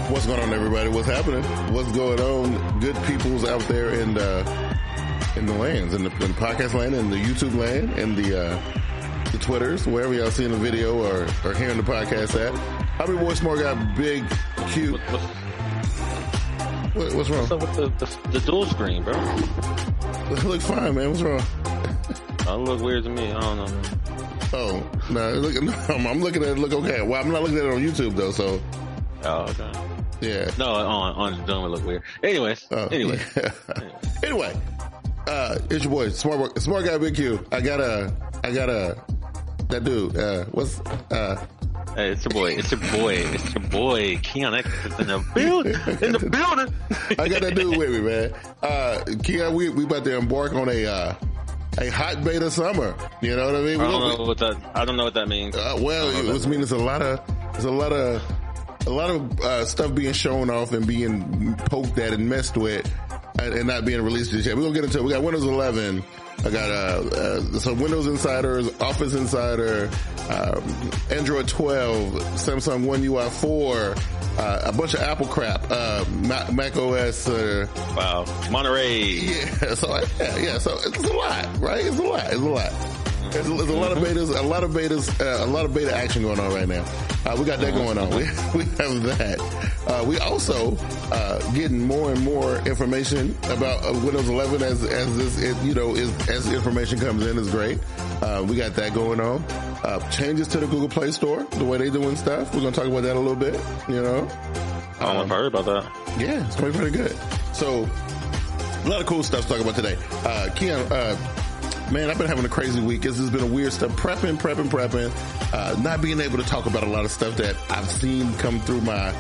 What's going on, everybody? What's happening? What's going on? Good peoples out there in the lands, in the podcast land, in the YouTube land, and the Twitters, wherever y'all seeing the video or hearing the podcast at. I'm your boy Smart Guy, Big Q. What's wrong? What's up with the dual screen, bro? It looks fine, man. What's wrong? It look weird to me. I don't know. Oh, no, I'm looking at it. Look okay. Well, I'm not looking at it on YouTube though. So. Oh, okay. Yeah. No, on Zoom it look weird. Anyways. Anyway, it's your boy Smart Guy, Big Q. I got that dude. Hey, it's your boy. Keon X is in the building. I got that dude with me, man. Keon, we about to embark on a hot beta summer. You know what I mean? I don't know what that means. Well, it means there's a lot of stuff being shown off and being poked at and messed with and not being released just yet. We're gonna get into it. We got Windows 11. I got some Windows Insiders, Office Insider, Android 12, Samsung One UI 4, a bunch of Apple crap, Mac OS. Wow, Monterey. Yeah, so it's a lot, right? It's a lot. There's a lot of betas, a lot of beta action going on right now. We got that going on. We have that. We also getting more and more information about Windows 11 as information comes in is great. We got that going on. Changes to the Google Play Store, the way they doing stuff. We're gonna talk about that a little bit. You know, I don't know if I heard about that. Yeah, it's gonna be pretty good. So a lot of cool stuff to talk about today. Keon, man, I've been having a crazy week. This has been a weird stuff. Prepping. Not being able to talk about a lot of stuff that I've seen come through my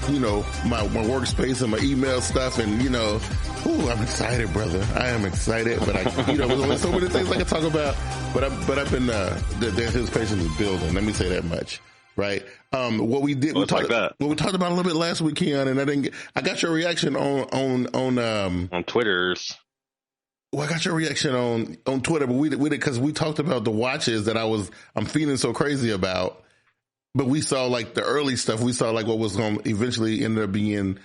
workspace and my email stuff. And, I'm excited, brother. I am excited. But there's only so many things I can talk about. But I've been, the anticipation is building. Let me say that much. Right. What we did, we talked about a little bit last week, Keon, and I got your reaction on Twitter's. Well, I got your reaction on Twitter, but we did because we talked about the watches that I'm feeling so crazy about. But we saw like the early stuff. We saw like what was going to eventually end up being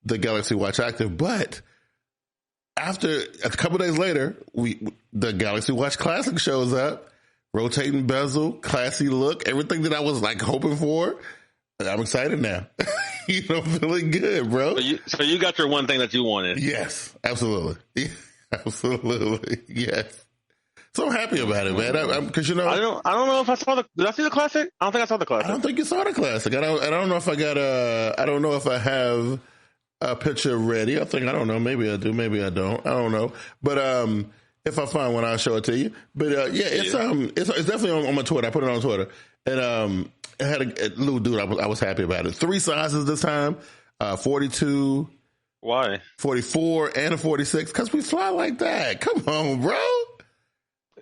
the Galaxy Watch Active. But after a couple days later, the Galaxy Watch Classic shows up, rotating bezel, classy look, everything that I was like hoping for. I'm excited now. Feeling good, bro. So you got your one thing that you wanted. Yes, absolutely. Absolutely, yes. So I'm happy about it, man. Because I don't know if I saw Did I see the classic? I don't think I saw the classic. I don't think you saw the classic. I don't know if I got I don't know if I have a picture ready. I don't know. Maybe I do. Maybe I don't. I don't know. But if I find one, I'll show it to you. But it's definitely on my Twitter. I put it on Twitter, and it had a little dude. I was happy about it. 3 sizes this time. 42. Why? 44 and a 46, because we fly like that. Come on, bro.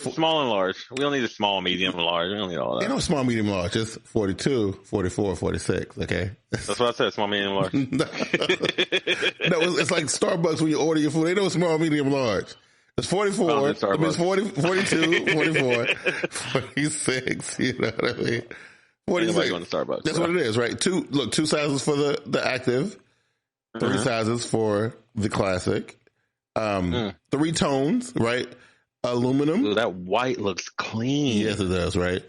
Small and large. We don't need a small, medium, and large. We don't need all that. Ain't no small, medium, large. Just 42, 44, 46, okay? That's what I said, small, medium, large. No, it's like Starbucks when you order your food. They know small, medium, large. It's 44, it's 40, 42, 44, 46, you know what I mean? 46. Going to Starbucks. That's what it is, right? Two sizes for the active. 3 sizes for the classic. 3 tones, right? Aluminum. Ooh, that white looks clean. Yes, it does, right?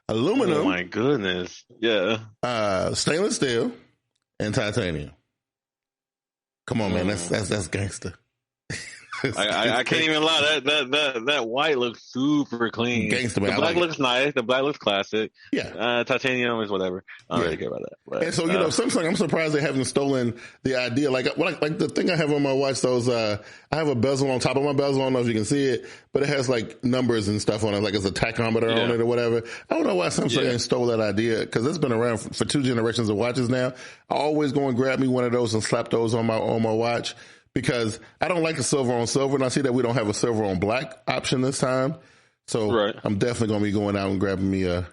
Aluminum. Oh my goodness. Yeah. Stainless steel and titanium. Come on, man. That's gangster. I can't even lie. That white looks super clean. Gangster, man. The black looks nice. The black looks classic. Yeah. Titanium is whatever. I don't really care about that. But, and so, Samsung, I'm surprised they haven't stolen the idea. Like the thing I have on my watch, those, I have a bezel on top of my bezel. I don't know if you can see it, but it has like numbers and stuff on it, like it's a tachometer on it or whatever. I don't know why Samsung ain't stole that idea, because it's been around for 2 generations of watches now. I always go and grab me one of those and slap those on my watch, because I don't like the silver on silver, and I see that we don't have a silver on black option this time. So I'm definitely going to be going out and grabbing me a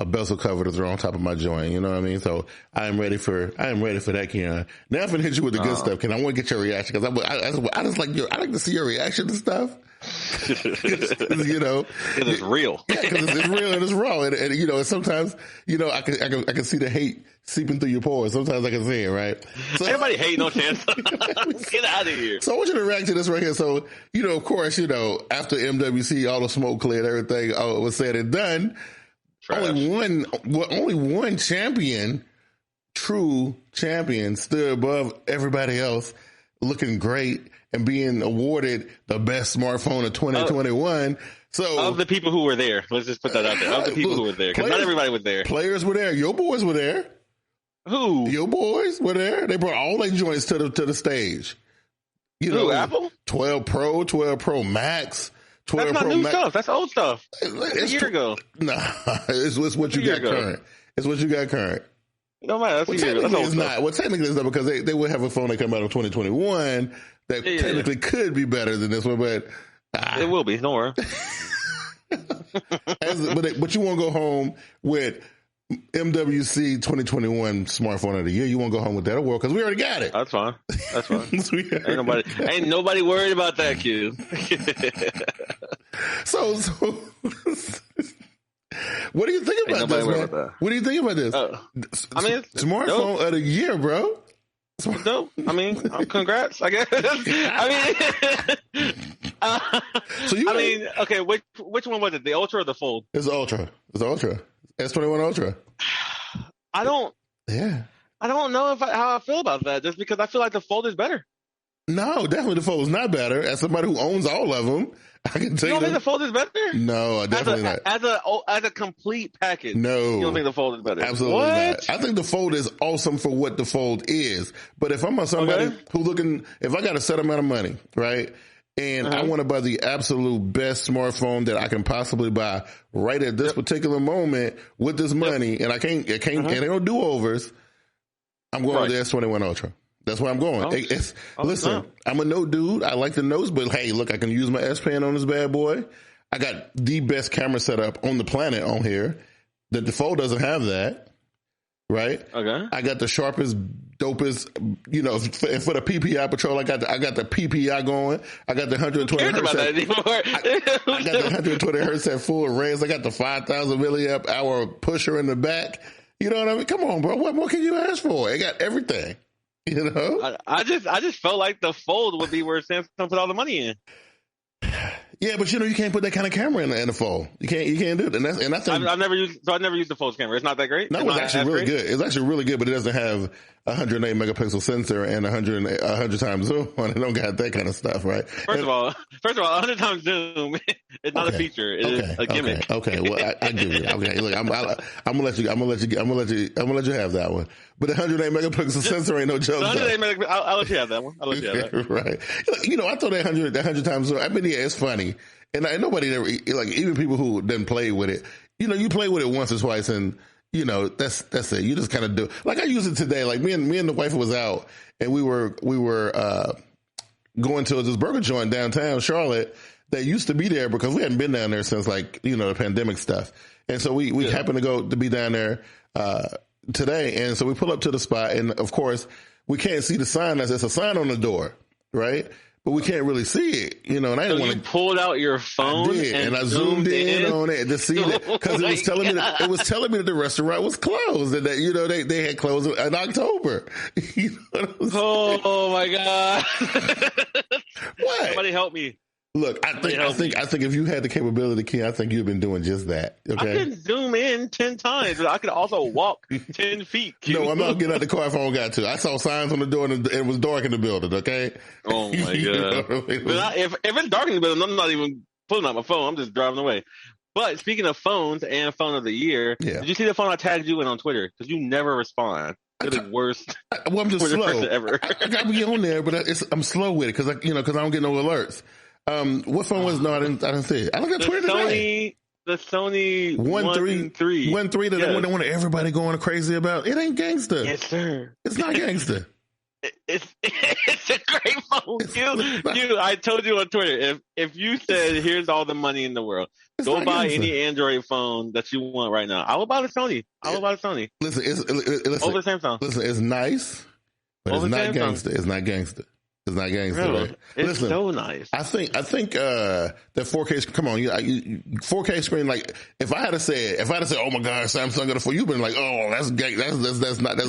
a bezel cover to throw on top of my joint. You know what I mean? So I am ready for that, Keon. Now I'm gonna hit you with the good stuff, Ken. I want to get your reaction because I just I like to see your reaction to stuff. You know, because it's real. Yeah, because it's real and it's raw, and you know, sometimes you know I can see the hate seeping through your pores. Sometimes I can see it, right? So, everybody hate, no chance. Get out of here. So I want you to react to this right here. So you know, of course, you know, after MWC, all the smoke cleared, everything was said and done. Trash. Only one champion, true champion, stood above everybody else, looking great and being awarded the best smartphone of 2021. So of the people who were there, let's just put that out there. Of the people who were there, because not everybody was there. Players were there. Your boys were there. Who? Your boys were there. They brought all their joints to the stage. You know, Apple? 12 Pro, 12 Pro Max. That's not new stuff. That's old stuff. It's a year ago. Nah, it's what you got current. It's what you got current. No matter. That's technically it's not. Well, technically it's not because they would have a phone that come out in 2021 that technically could be better than this one, but it will be. Don't worry. But you won't go home with MWC 2021 smartphone of the year. You won't go home with that award because we already got it. That's fine. That's fine. ain't nobody worried about that, kid. So what do you think about this, man? What do you think about this? I mean, smartphone of the year, bro. It's dope. I mean, congrats, I guess. Okay, which one was it? The Ultra or the Fold? It's the Ultra. S21 Ultra. I don't know how I feel about that, just because I feel like the Fold is better. No, definitely the Fold is not better. As somebody who owns all of them, I can tell you. You don't think the Fold is better? No, definitely not. As a complete package. No. You don't think the Fold is better? Absolutely not. I think the Fold is awesome for what the Fold is. But if I'm on somebody if I got a set amount of money, right? And I want to buy the absolute best smartphone that I can possibly buy right at this particular moment with this money, and I can't, and they don't do overs. I'm going with the S21 Ultra. That's where I'm going. Listen, I'm a note dude. I like the notes, but hey, look, I can use my S Pen on this bad boy. I got the best camera setup on the planet on here. The Fold doesn't have that, right? Okay. I got the sharpest, dopest, you know, for the PPI patrol. I got the PPI going. I got the 120 hertz. About that anymore. I got the 120 hertz at full range. I got the 5,000 milliamp hour pusher in the back. You know what I mean? Come on, bro. What more can you ask for? It got everything. You know, I just felt like the Fold would be where Samsung put all the money in. Yeah, but you know you can't put that kind of camera in the Fold. You can't do it. And I think I've never used the Fold's camera. It's not that great. No, it's actually really good. It's actually really good, but it doesn't have 108 megapixel sensor and 100 times zoom on it. It don't got that kind of stuff, right? First of all, 100 times zoom is not a feature. It is a gimmick. Okay. Well, I give you. Okay, look, I'm gonna let you have that one. But the 108 megapixel sensor ain't no joke. I'll let you have that one. I'll let you have that. Right. You know, I thought that 100 times zoom. I mean, yeah, it's funny. And nobody ever, like, even people who didn't play with it, you know, you play with it once or twice and, you know, that's it. You just kind of do. Like, I use it today. Like, me and the wife was out and we were going to this burger joint downtown Charlotte that used to be there because we hadn't been down there since, like, you know, the pandemic stuff. And so we happened to be down there, today. And so we pull up to the spot and of course we can't see the sign. It's a sign on the door, right? But we can't really see it, you know. And I didn't want to. You pulled out your phone. I did, and I zoomed in on it to see that because it was telling me that the restaurant was closed and that, you know, they had closed in October. You know oh my God! What? Somebody help me! Look, I think if you had the capability, Ken, I think you've been doing just that. Okay? I can zoom in 10 times, but I could also walk 10 feet. No, I'm not getting out the car if I don't got to. I saw signs on the door and it was dark in the building. Okay. Oh my God! But if it's dark in the building, I'm not even pulling out my phone. I'm just driving away. But speaking of phones and phone of the year, did you see the phone I tagged you in on Twitter? Because you never respond. You're the worst. Well, I'm just slow. Ever. I got to be on there, but I'm slow with it because I don't get no alerts. What phone was? No, I didn't see it. I looked at Twitter today. The Sony 1.3. That they want everybody going crazy about. It ain't gangster. Yes, sir. It's not gangster. It's a great phone. I told you on Twitter, if you said here's all the money in the world, go buy any Android phone that you want right now. I will buy the Sony. Listen, over Samsung. Listen, it's nice, but it's not gangster. It's not gangster. It's not gangster. Really? Right? It's so nice. I think that 4K. Come on, 4K screen. Like if I had to say, oh my God, Samsung got a 4K, you've been like, oh, that's gay. That's not. I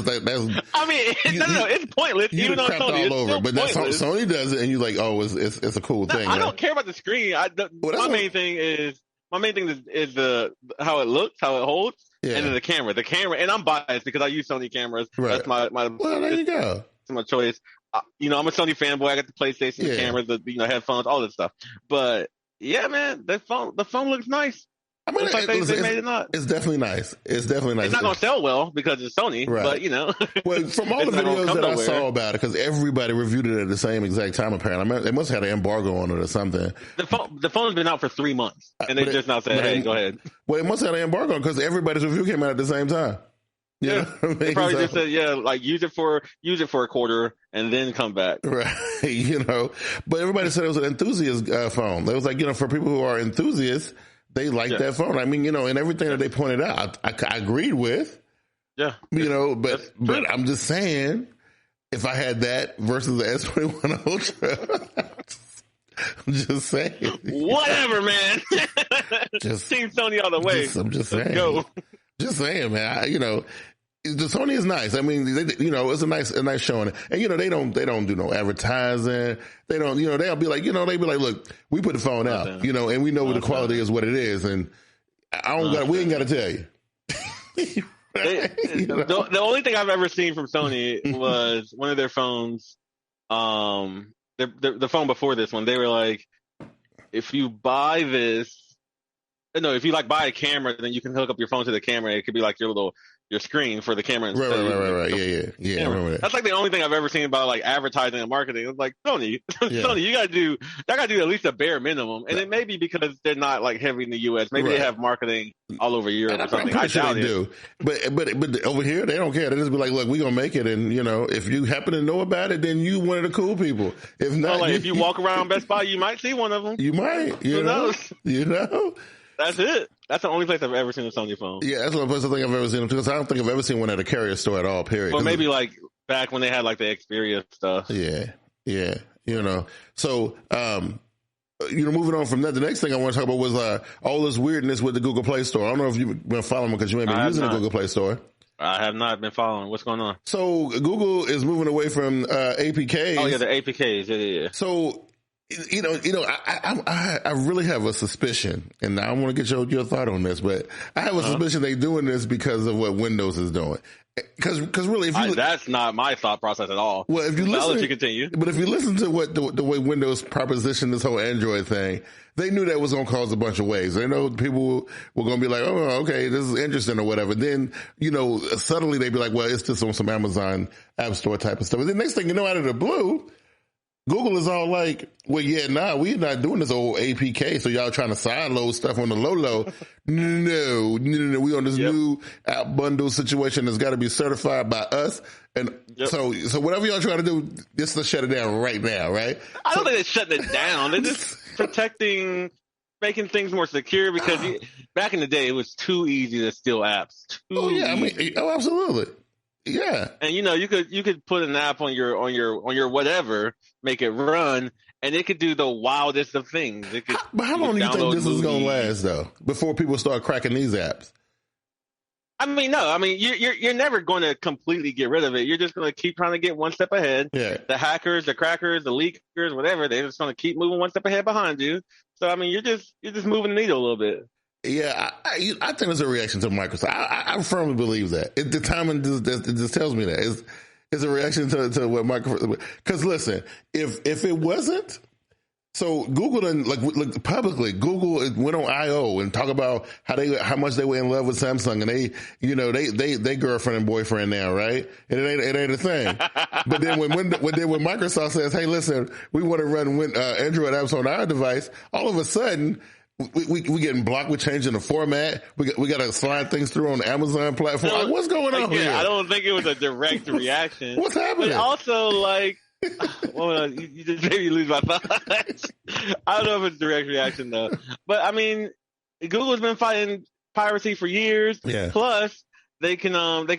mean, it's pointless. Even on Sony, all over. But that's how Sony does it, and you're like, oh, it's a cool thing. I don't care about the screen. My main thing is the how it looks, how it holds, and then the camera. The camera, and I'm biased because I use Sony cameras. Right. That's my. Well, there you go. My choice. I'm a Sony fanboy. I got the PlayStation, the cameras, the headphones, all that stuff. But yeah, man, the phone looks nice. I mean, they made it not. It's definitely nice. It's not going to sell well because it's Sony, right. But well, from all the videos that I saw about it, because everybody reviewed it at the same exact time. Apparently, they must have had an embargo on it or something. The phone's been out for 3 months, and they just now said, "Hey, go ahead." Well, it must have had an embargo because everybody's review came out at the same time. Yeah, they probably just said, like use it for a quarter and then come back. Right, But everybody said it was an enthusiast phone. It was like, for people who are enthusiasts, they like that phone. I mean, and everything that they pointed out, I agreed with. Yeah. But I'm just saying, if I had that versus the S21 Ultra, I'm just saying. Whatever, man. Just Team Sony all the way. I'm just saying. Let's go. Just saying, man. The Sony is nice. I mean, it's a nice showing. And, they don't do no advertising. They don't, they'll be like, look, we put the phone out, and we know the quality is what it is. And we ain't got to tell you. The only thing I've ever seen from Sony was one of their phones, the phone before this one. They were like, if you buy this, if you buy a camera, then you can hook up your phone to the camera. It could be like your screen for the camera. Right. Yeah. I remember that. That's like the only thing I've ever seen about advertising and marketing. It's like Sony, Sony, you gotta do at least a bare minimum. And it may be because they're not heavy in the US. Maybe they have marketing all over Europe or something. I doubt they do. But over here they don't care. They just be like, look, we gonna make it, and if you happen to know about it, then you one of the cool people. If not, if you walk around Best Buy, you might see one of them. You might. Who knows? That's it. That's the only place I've ever seen a Sony phone. Yeah, that's the only place I think I've ever seen them, because I don't think I've ever seen one at a carrier store at all, period. Or maybe back when they had the Xperia stuff. Yeah. So, moving on from that, the next thing I want to talk about was all this weirdness with the Google Play Store. I don't know if you've been following because you may be using the Google Play Store. I have not been following. What's going on? So Google is moving away from APKs. Oh, yeah, the APKs. Yeah. So, I really have a suspicion, and I want to get your thought on this, but I have a suspicion they're doing this because of what Windows is doing. Because really, if that's not my thought process at all. Well, if you listen, I'll let you continue. But if you listen to what the way Windows propositioned this whole Android thing, they knew that was going to cause a bunch of waves. They know people were going to be like, oh, okay, this is interesting or whatever. Then, suddenly they'd be like, well, it's just on some Amazon App Store type of stuff. And the next thing you know, out of the blue, Google is all like, well, we're not doing this old APK, so y'all trying to sideload stuff on the low. No. We on this new app bundle situation that's got to be certified by us. And so whatever y'all trying to do, just to shut it down right now, right? I don't think they're shutting it down. They're just making things more secure, because back in the day, it was too easy to steal apps. Absolutely. Yeah. And you could put an app on your whatever, make it run, and it could do the wildest of things. But how long do you think this is going to last, though, before people start cracking these apps? You're never going to completely get rid of it. You're just going to keep trying to get one step ahead. Yeah. The hackers, the crackers, the leakers, whatever, they're just going to keep moving one step ahead behind you. So you're just moving the needle a little bit. Yeah, I think it's a reaction to Microsoft. I firmly believe that. The timing just tells me that. It's a reaction to what Microsoft. Because listen, if it wasn't, so Google and publicly, Google went on I/O and talk about how much they were in love with Samsung, and they girlfriend and boyfriend now, right? And it ain't a thing. But then when Microsoft says, hey, listen, we want to run Android apps on our device, all of a sudden, We getting blocked. We're changing the format. We got to slide things through on the Amazon platform. Like, what's going on here? I don't think it was a direct reaction. What's happening? But also, like, well, you just made me lose my thoughts. I don't know if it's a direct reaction though. But I mean, Google's been fighting piracy for years. Yeah. Plus, they can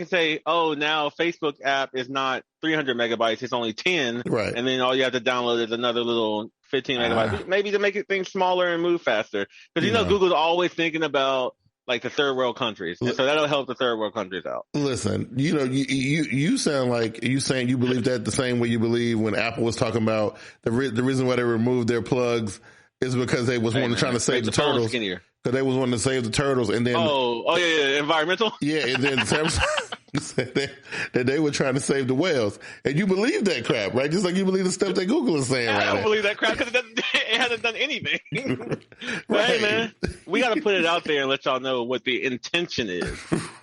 say, oh, now Facebook app is not 300 megabytes, it's only 10. Right. And then all you have to download is another little 15 megabytes, maybe to make it things smaller and move faster. Because you know Google's always thinking about like the third world countries, and so that'll help the third world countries out. Listen, you sound like you saying you believe that the same way you believe when Apple was talking about the reason why they removed their plugs is because they was trying to save the turtles. Because they was wanting to save the turtles, and then yeah, environmental. Yeah, and then Samsung said that they were trying to save the whales, and you believe that crap, right? Just like you believe the stuff that Google is saying. I don't believe that crap because it hasn't done anything. Right. Hey, man, we got to put it out there and let y'all know what the intention is.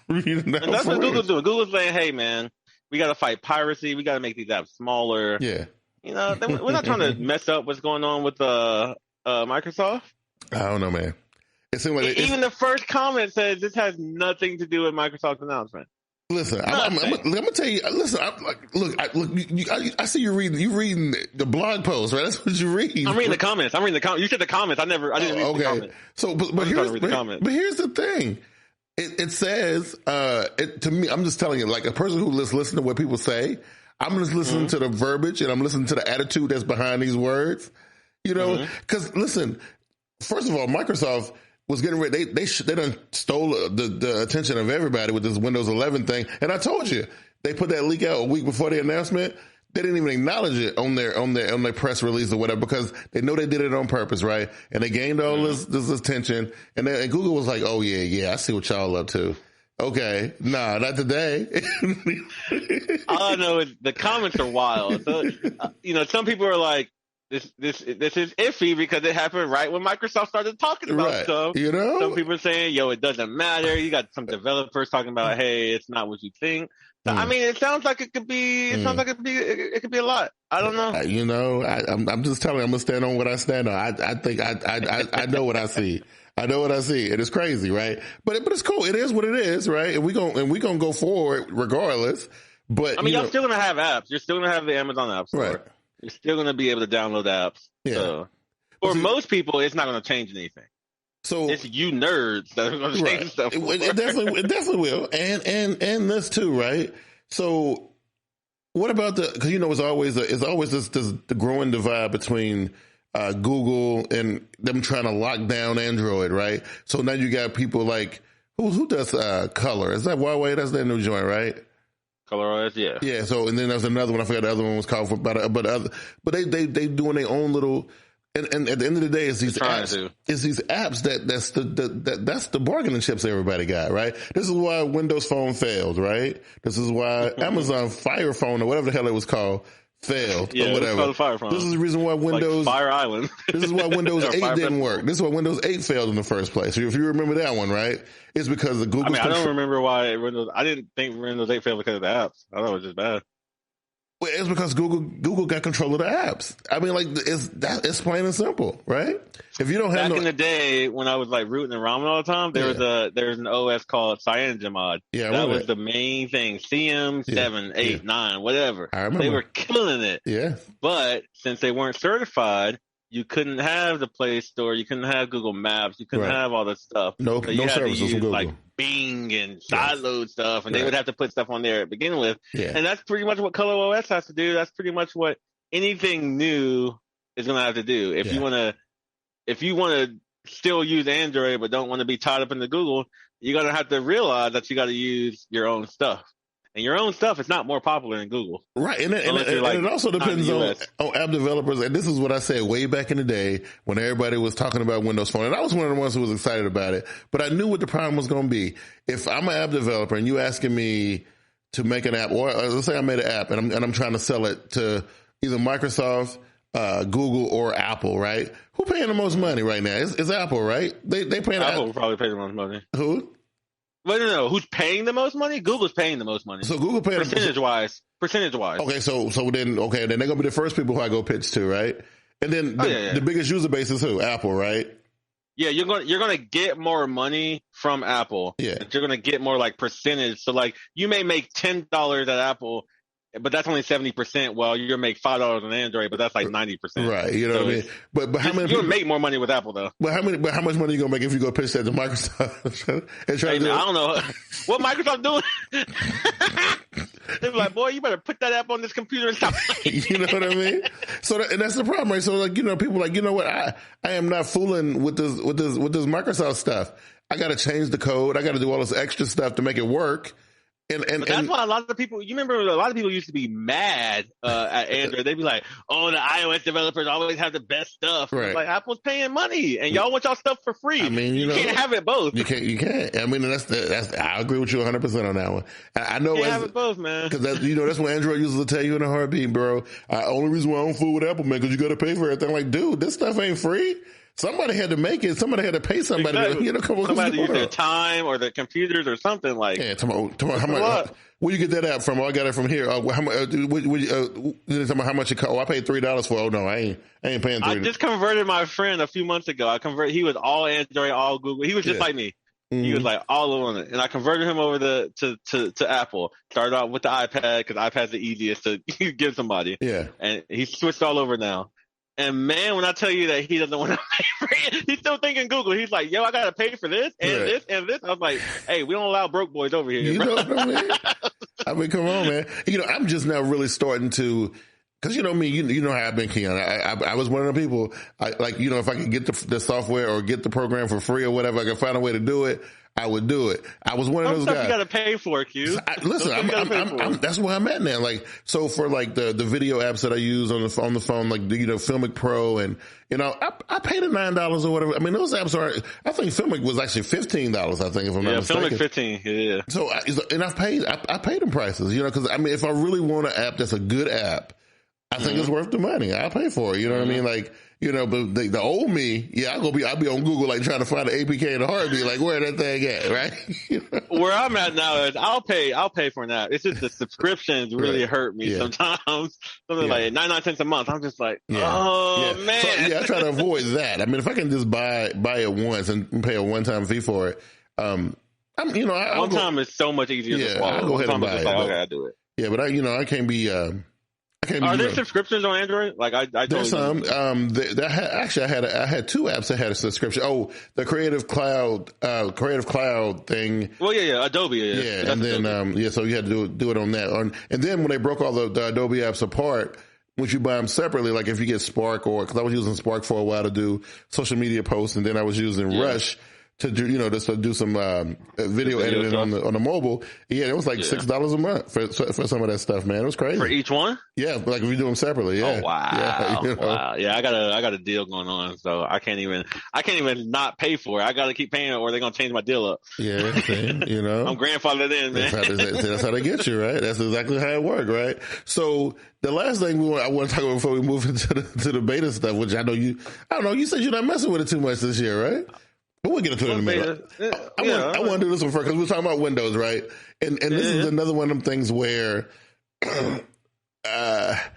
And that's what Google's doing. Google's saying, "Hey, man, we got to fight piracy. We got to make these apps smaller." Yeah, we're not trying to mess up what's going on with Microsoft. I don't know, man. It seemed like even the first comment says this has nothing to do with Microsoft's announcement. Listen, I'm gonna tell you. Listen, I see you reading the blog post, right? That's what you're reading. I'm reading the comments. You said the comments. I didn't read the comments. So, but here's the thing. It says, to me, I'm just telling you, like a person who listens to what people say, I'm just listening to the verbiage and I'm listening to the attitude that's behind these words. Because listen, first of all, Microsoft was getting ready. They done stole the attention of everybody with this Windows 11 thing. And I told you, they put that leak out a week before the announcement. They didn't even acknowledge it on their press release or whatever because they know they did it on purpose, right? And they gained all this attention. And Google was like, "Oh yeah, I see what y'all up to." Okay, nah, not today. All I know is the comments are wild. So, some people are like, This is iffy because it happened right when Microsoft started talking about stuff. Some people are saying, "Yo, it doesn't matter." You got some developers talking about, "Hey, it's not what you think." So, I mean, it sounds like it could be. It sounds like it could be a lot. I don't know. I'm just telling you, I'm gonna stand on what I stand on. I think I know what I see. I know what I see. It is crazy, right? But it's cool. It is what it is, right? And we gonna go forward regardless. But I mean, y'all still gonna have apps. You're still gonna have the Amazon App Store. Right. You're still going to be able to download apps. Yeah. So, for most people, it's not going to change anything. So it's you nerds that are going to change stuff. It definitely will. And this too, right? So what about because it's always this the growing divide between Google and them trying to lock down Android, right? So now you got people like who does Color? Is that Huawei? That's their new joint, right? ColorOS, yeah. Yeah, so, and then there's another one, I forgot the other one was called, but they doing their own little, and at the end of the day, it's these apps that's the bargaining chips everybody got, right? This is why Windows Phone failed, right? This is why Amazon Fire Phone or whatever the hell it was called failed or whatever. Fire Phone. This is the reason why Windows Fire Island. This is why Windows 8 didn't work. This is why Windows 8 failed in the first place. If you remember that one, right? It's because the Google. I don't remember why I didn't think Windows 8 failed because of the apps. I thought it was just bad. Well, it's because Google got control of the apps. I mean, like it's plain and simple, right? If you don't have back in the day when I was like rooting and ramen all the time, there was an OS called CyanogenMod. Yeah, that was the main thing. CM 7, 8, 9, whatever. I remember. They were killing it. Yeah. But since they weren't certified, you couldn't have the Play Store. You couldn't have Google Maps. You couldn't have all this stuff. No services from Google. Like Bing and sideload stuff, and they would have to put stuff on there to begin with. Yeah. And that's pretty much what ColorOS has to do. That's pretty much what anything new is going to have to do. If you want to still use Android but don't want to be tied up into Google, you're going to have to realize that you got to use your own stuff. And your own stuff is not more popular than Google. Right. And it also depends on app developers. And this is what I said way back in the day when everybody was talking about Windows Phone. And I was one of the ones who was excited about it. But I knew what the problem was going to be. If I'm an app developer and you asking me to make an app, or let's say I made an app and I'm trying to sell it to either Microsoft, Google, or Apple, right? Who paying the most money right now? It's Apple, right? They paying Apple will probably pay the most money. Who? Well, no. Who's paying the most money? Google's paying the most money. So Google paying percentage wise. Okay, so then they're gonna be the first people who I go pitch to, right? And then the biggest user base is who? Apple, right? Yeah, you're gonna get more money from Apple. Yeah, but you're gonna get more like percentage. So like you may make $10 at Apple, but that's only 70%. Well, you're gonna make $5 on Android, but that's like 90%. Right. You know what I mean? But how many? You'll make more money with Apple though. But how much money are you gonna make if you go pitch that to Microsoft and try to do it? I don't know what Microsoft doing. They're like, boy, you better put that app on this computer and stop. You know what I mean? So and that's the problem, right? So like, you know, people are like, you know what? I am not fooling with this Microsoft stuff. I got to change the code. I got to do all this extra stuff to make it work. And that's why a lot of people, you remember a lot of people used to be mad at Android. They'd be like, oh, the iOS developers always have the best stuff. Right. Like, Apple's paying money and y'all want y'all stuff for free. I mean, you can't have it both. You can't. I mean, that's I agree with you 100% on that one. I know. You can't have it both, man. Because that's what Android users will tell you in a heartbeat, bro. Only reason why I don't fool with Apple, man, because you got to pay for everything. Like, dude, this stuff ain't free. Somebody had to make it. Somebody had to pay somebody. Exactly. You know, come on. Somebody use their time or their computers or something like. Yeah, how much? Where you get that app from? Oh, I got it from here. How much? How much it cost? Oh, I paid $3 for it. Oh no, I ain't paying $3. I just converted my friend a few months ago. He was all Android, all Google. He was just like me. Mm-hmm. He was like all on it, and I converted him over to Apple. Started out with the iPad because iPad's the easiest to give somebody. Yeah, and he switched all over now. And man, when I tell you that he doesn't want to pay for it, he's still thinking Google. He's like, yo, I got to pay for this and this and this. I was like, hey, we don't allow broke boys over here. You know what I mean? I mean, come on, man. You know, I'm just now really starting to, because you know me, you know how I've been, Keon. I was one of the people, if I could get the software or get the program for free or whatever, I could find a way to do it, I would do it. I was one of those guys. You got to pay for it, Q. Listen, that's where I'm at now. Like, so for like the video apps that I use on the phone, like Filmic Pro, and you know, I paid it $9 or whatever. I mean, those apps are. I think Filmic was actually $15. I think, if I'm not mistaken. Filmic 15. Yeah. So I paid them prices. You know, because I mean, if I really want an app that's a good app, I think it's worth the money. I'll pay for it. You know what I mean? Like. You know, but the old me, I'll be on Google like trying to find an APK in a heartbeat, like where that thing at, right? You know? Where I'm at now is I'll pay for an app. It's just the subscriptions really hurt me sometimes. Something like 99 cents a month. I'm just like, man. So, I try to avoid that. I mean, if I can just buy it once and pay a one-time fee for it, one time is so much easier to swallow. I'll go ahead and buy it. I gotta do it. Yeah, but I can't be. Are there subscriptions on Android? Like I there's some. I had two apps that had a subscription. Oh, the Creative Cloud thing. Well, Adobe. Yeah, and then Adobe. So you had to do it on that. And then when they broke all the Adobe apps apart, once you buy them separately, like if you get Spark because I was using Spark for a while to do social media posts, and then I was using Rush to do, just to do some video editing on the mobile. Yeah, it was like $6 a month for some of that stuff, man. It was crazy. For each one? Yeah, like if you do them separately. Yeah. Oh wow. Wow. Yeah, I got a deal going on, so I can't even not pay for it. I got to keep paying it, or they're gonna change my deal up. Yeah, you know. I'm grandfathered in, man. That's how they get you, right? That's exactly how it works, right? So the last thing I want to talk about before we move into the beta stuff, which I don't know. You said you're not messing with it too much this year, right? But we'll get into it in a minute. I want to do this one first because we're talking about Windows, right? And this is another one of them things where, because I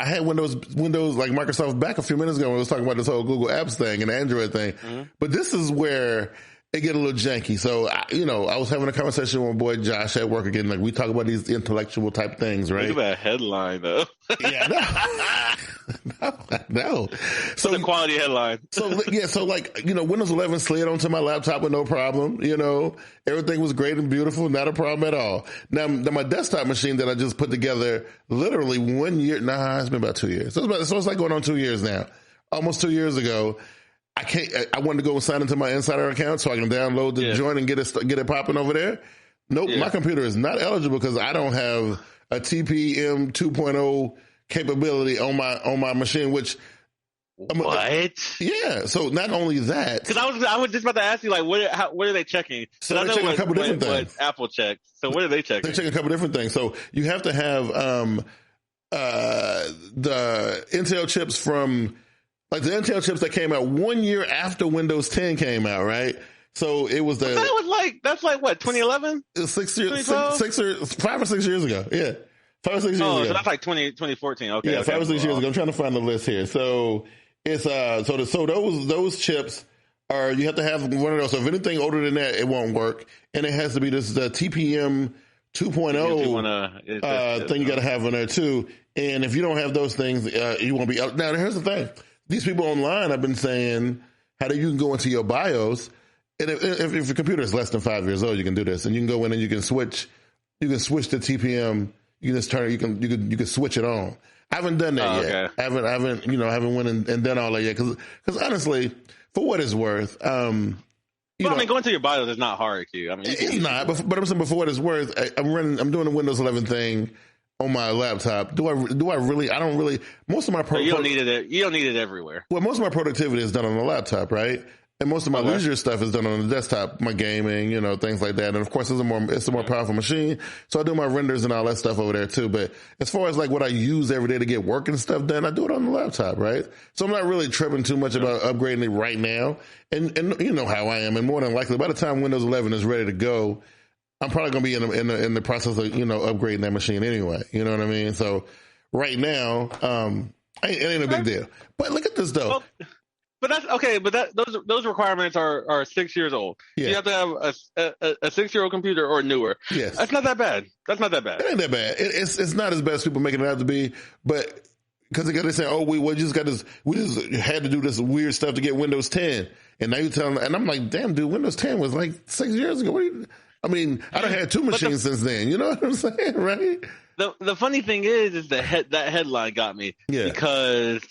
had Windows like Microsoft back a few minutes ago when I was talking about this whole Google Apps thing and Android thing. Mm-hmm. But this is where it get a little janky. So I was having a conversation with my boy Josh at work again. Like we talk about these intellectual type things, right? Look at that headline though. No. So the quality headline. So like, Windows 11 slid onto my laptop with no problem. Everything was great and beautiful. Not a problem at all. Now my desktop machine that I just put together literally 1 year. Nah, it's been about 2 years. So it's like going on 2 years now. Almost 2 years ago. I wanted to go and sign into my Insider account so I can download the joint and get it popping over there. Nope. My computer is not eligible because I don't have a TPM 2.0 capability on my machine, which what? Yeah. So not only that, because I was just about to ask you, like, what are they checking? So they're checking a couple different things. What Apple checks. So what are they checking? They're checking a couple different things. So you have to have the Intel chips from. Like the Intel chips that came out 1 year after Windows 10 came out, right? So it was that's like what, 2011? 5 or 6 years ago. Yeah. 5 or 6 years ago. So that's like 2014. Okay. Yeah, 5 or 6 years ago. I'm trying to find the list here. So It's so those chips are, you have to have one of those. So if anything older than that, it won't work, and it has to be this TPM 2.0 thing you got to have on there too. And if you don't have those things, you won't be out. Now here's the thing: these people online have been saying how that you can go into your BIOS, and if your computer is less than 5 years old, you can do this, and you can go in and you can switch the TPM. You can just turn it. You can switch it on. I haven't done that yet. Okay. I haven't went and done all that yet. Because honestly, for what it's worth, going to your BIOS is not hard, Q. I mean, it's not. But I'm saying, for what it's worth, I'm doing the Windows 11 thing on my laptop. Do I really? I don't really. Most of my you don't need it. You don't need it everywhere. Well, most of my productivity is done on the laptop, right? And most of my leisure stuff is done on the desktop, my gaming, things like that. And of course, it's a more powerful machine. So I do my renders and all that stuff over there too. But as far as like what I use every day to get work and stuff done, I do it on the laptop, right? So I'm not really tripping too much about upgrading it right now. And you know how I am. And more than likely, by the time Windows 11 is ready to go, I'm probably going to be in the process of, upgrading that machine anyway. You know what I mean? So right now, it ain't a big deal. But look at this though. Well, but that's okay. But those requirements are 6 years old. Yeah. You have to have a 6-year-old computer or newer. Yes, that's not that bad. That's not that bad. It ain't that bad. It's not as bad as people making it out to be. But because they say, oh, we just got this. We just had to do this weird stuff to get Windows 10, and now you telling. And I'm like, damn, dude, Windows 10 was like 6 years ago. I done had two machines since then. You know what I'm saying, right? The funny thing is that headline got me because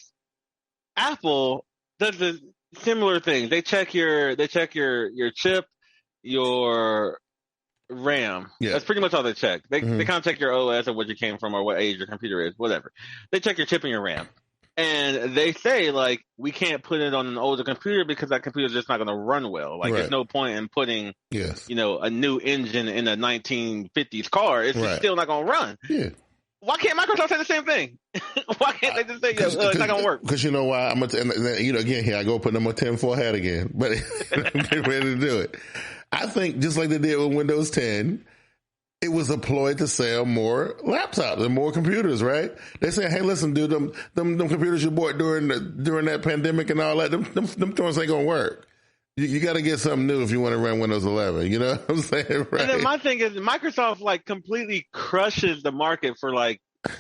Apple does a similar thing. They check your chip, your RAM. Yeah. That's pretty much all they check. They kind of check your OS or what you came from or what age your computer is, whatever. They check your chip and your RAM. And they say, like, we can't put it on an older computer because that computer is just not going to run well. Like, There's no point in putting, a new engine in a 1950s car. It's just still not going to run. Yeah. Why can't Microsoft say the same thing? Why can't they just say, it's not going to work? Because you know why? Again, here I go put number 10 for hat again. But I'm getting ready to do it. I think just like they did with Windows 10, it was a ploy to sell more laptops and more computers, right? They say, hey, listen, dude, them computers you bought during that pandemic and all that, them things ain't going to work. You got to get something new if you want to run Windows 11. You know what I'm saying? Right? And then my thing is Microsoft completely crushes the market for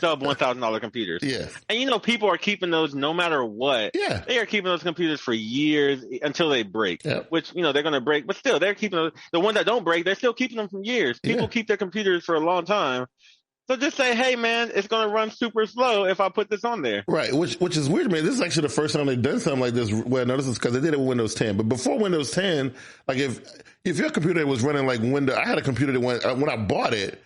sub $1,000 computers. Yes. And people are keeping those no matter what. Yeah. They are keeping those computers for years until they break. Yep. Which, they're going to break, but still they're keeping those. The ones that don't break, they're still keeping them for years. People keep their computers for a long time. So just say, hey man, it's going to run super slow if I put this on there. Right. Which is weird, man. This is actually the first time they've done something like this. Well, no, this is because they did it with Windows 10. But before Windows 10, if your computer was running like Windows, I had a computer that when I bought it,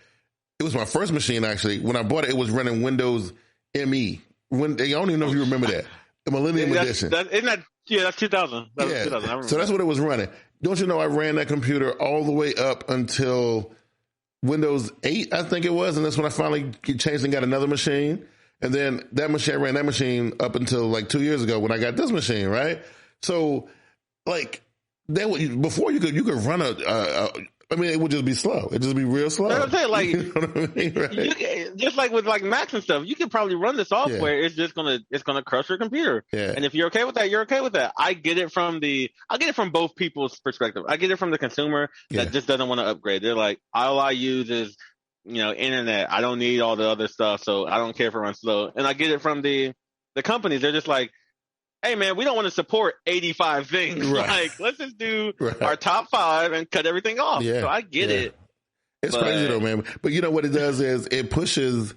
it was my first machine, actually. When I bought it, it was running Windows ME. I don't even know if you remember that. The Millennium Edition. That's 2000. That was 2000. I remember so that's what it was running. Don't you know I ran that computer all the way up until Windows 8, I think it was. And that's when I finally changed and got another machine. And then I ran that machine up until 2 years ago when I got this machine, right? So, before you could run it would just be slow. It'd just be real slow. I'm saying, you know what I mean, right? Just like with Macs and stuff, you can probably run the software. Yeah. It's just gonna crush your computer. Yeah. And if you're okay with that, you're okay with that. I get it from both people's perspective. I get it from the consumer that just doesn't want to upgrade. They're like, all I use is internet. I don't need all the other stuff, so I don't care if it runs slow. And I get it from the companies. They're just like, hey man, we don't want to support 85 things. Right. Let's just do our top 5 and cut everything off. Yeah. So I get it. It's crazy though, man. But you know what it does is it pushes.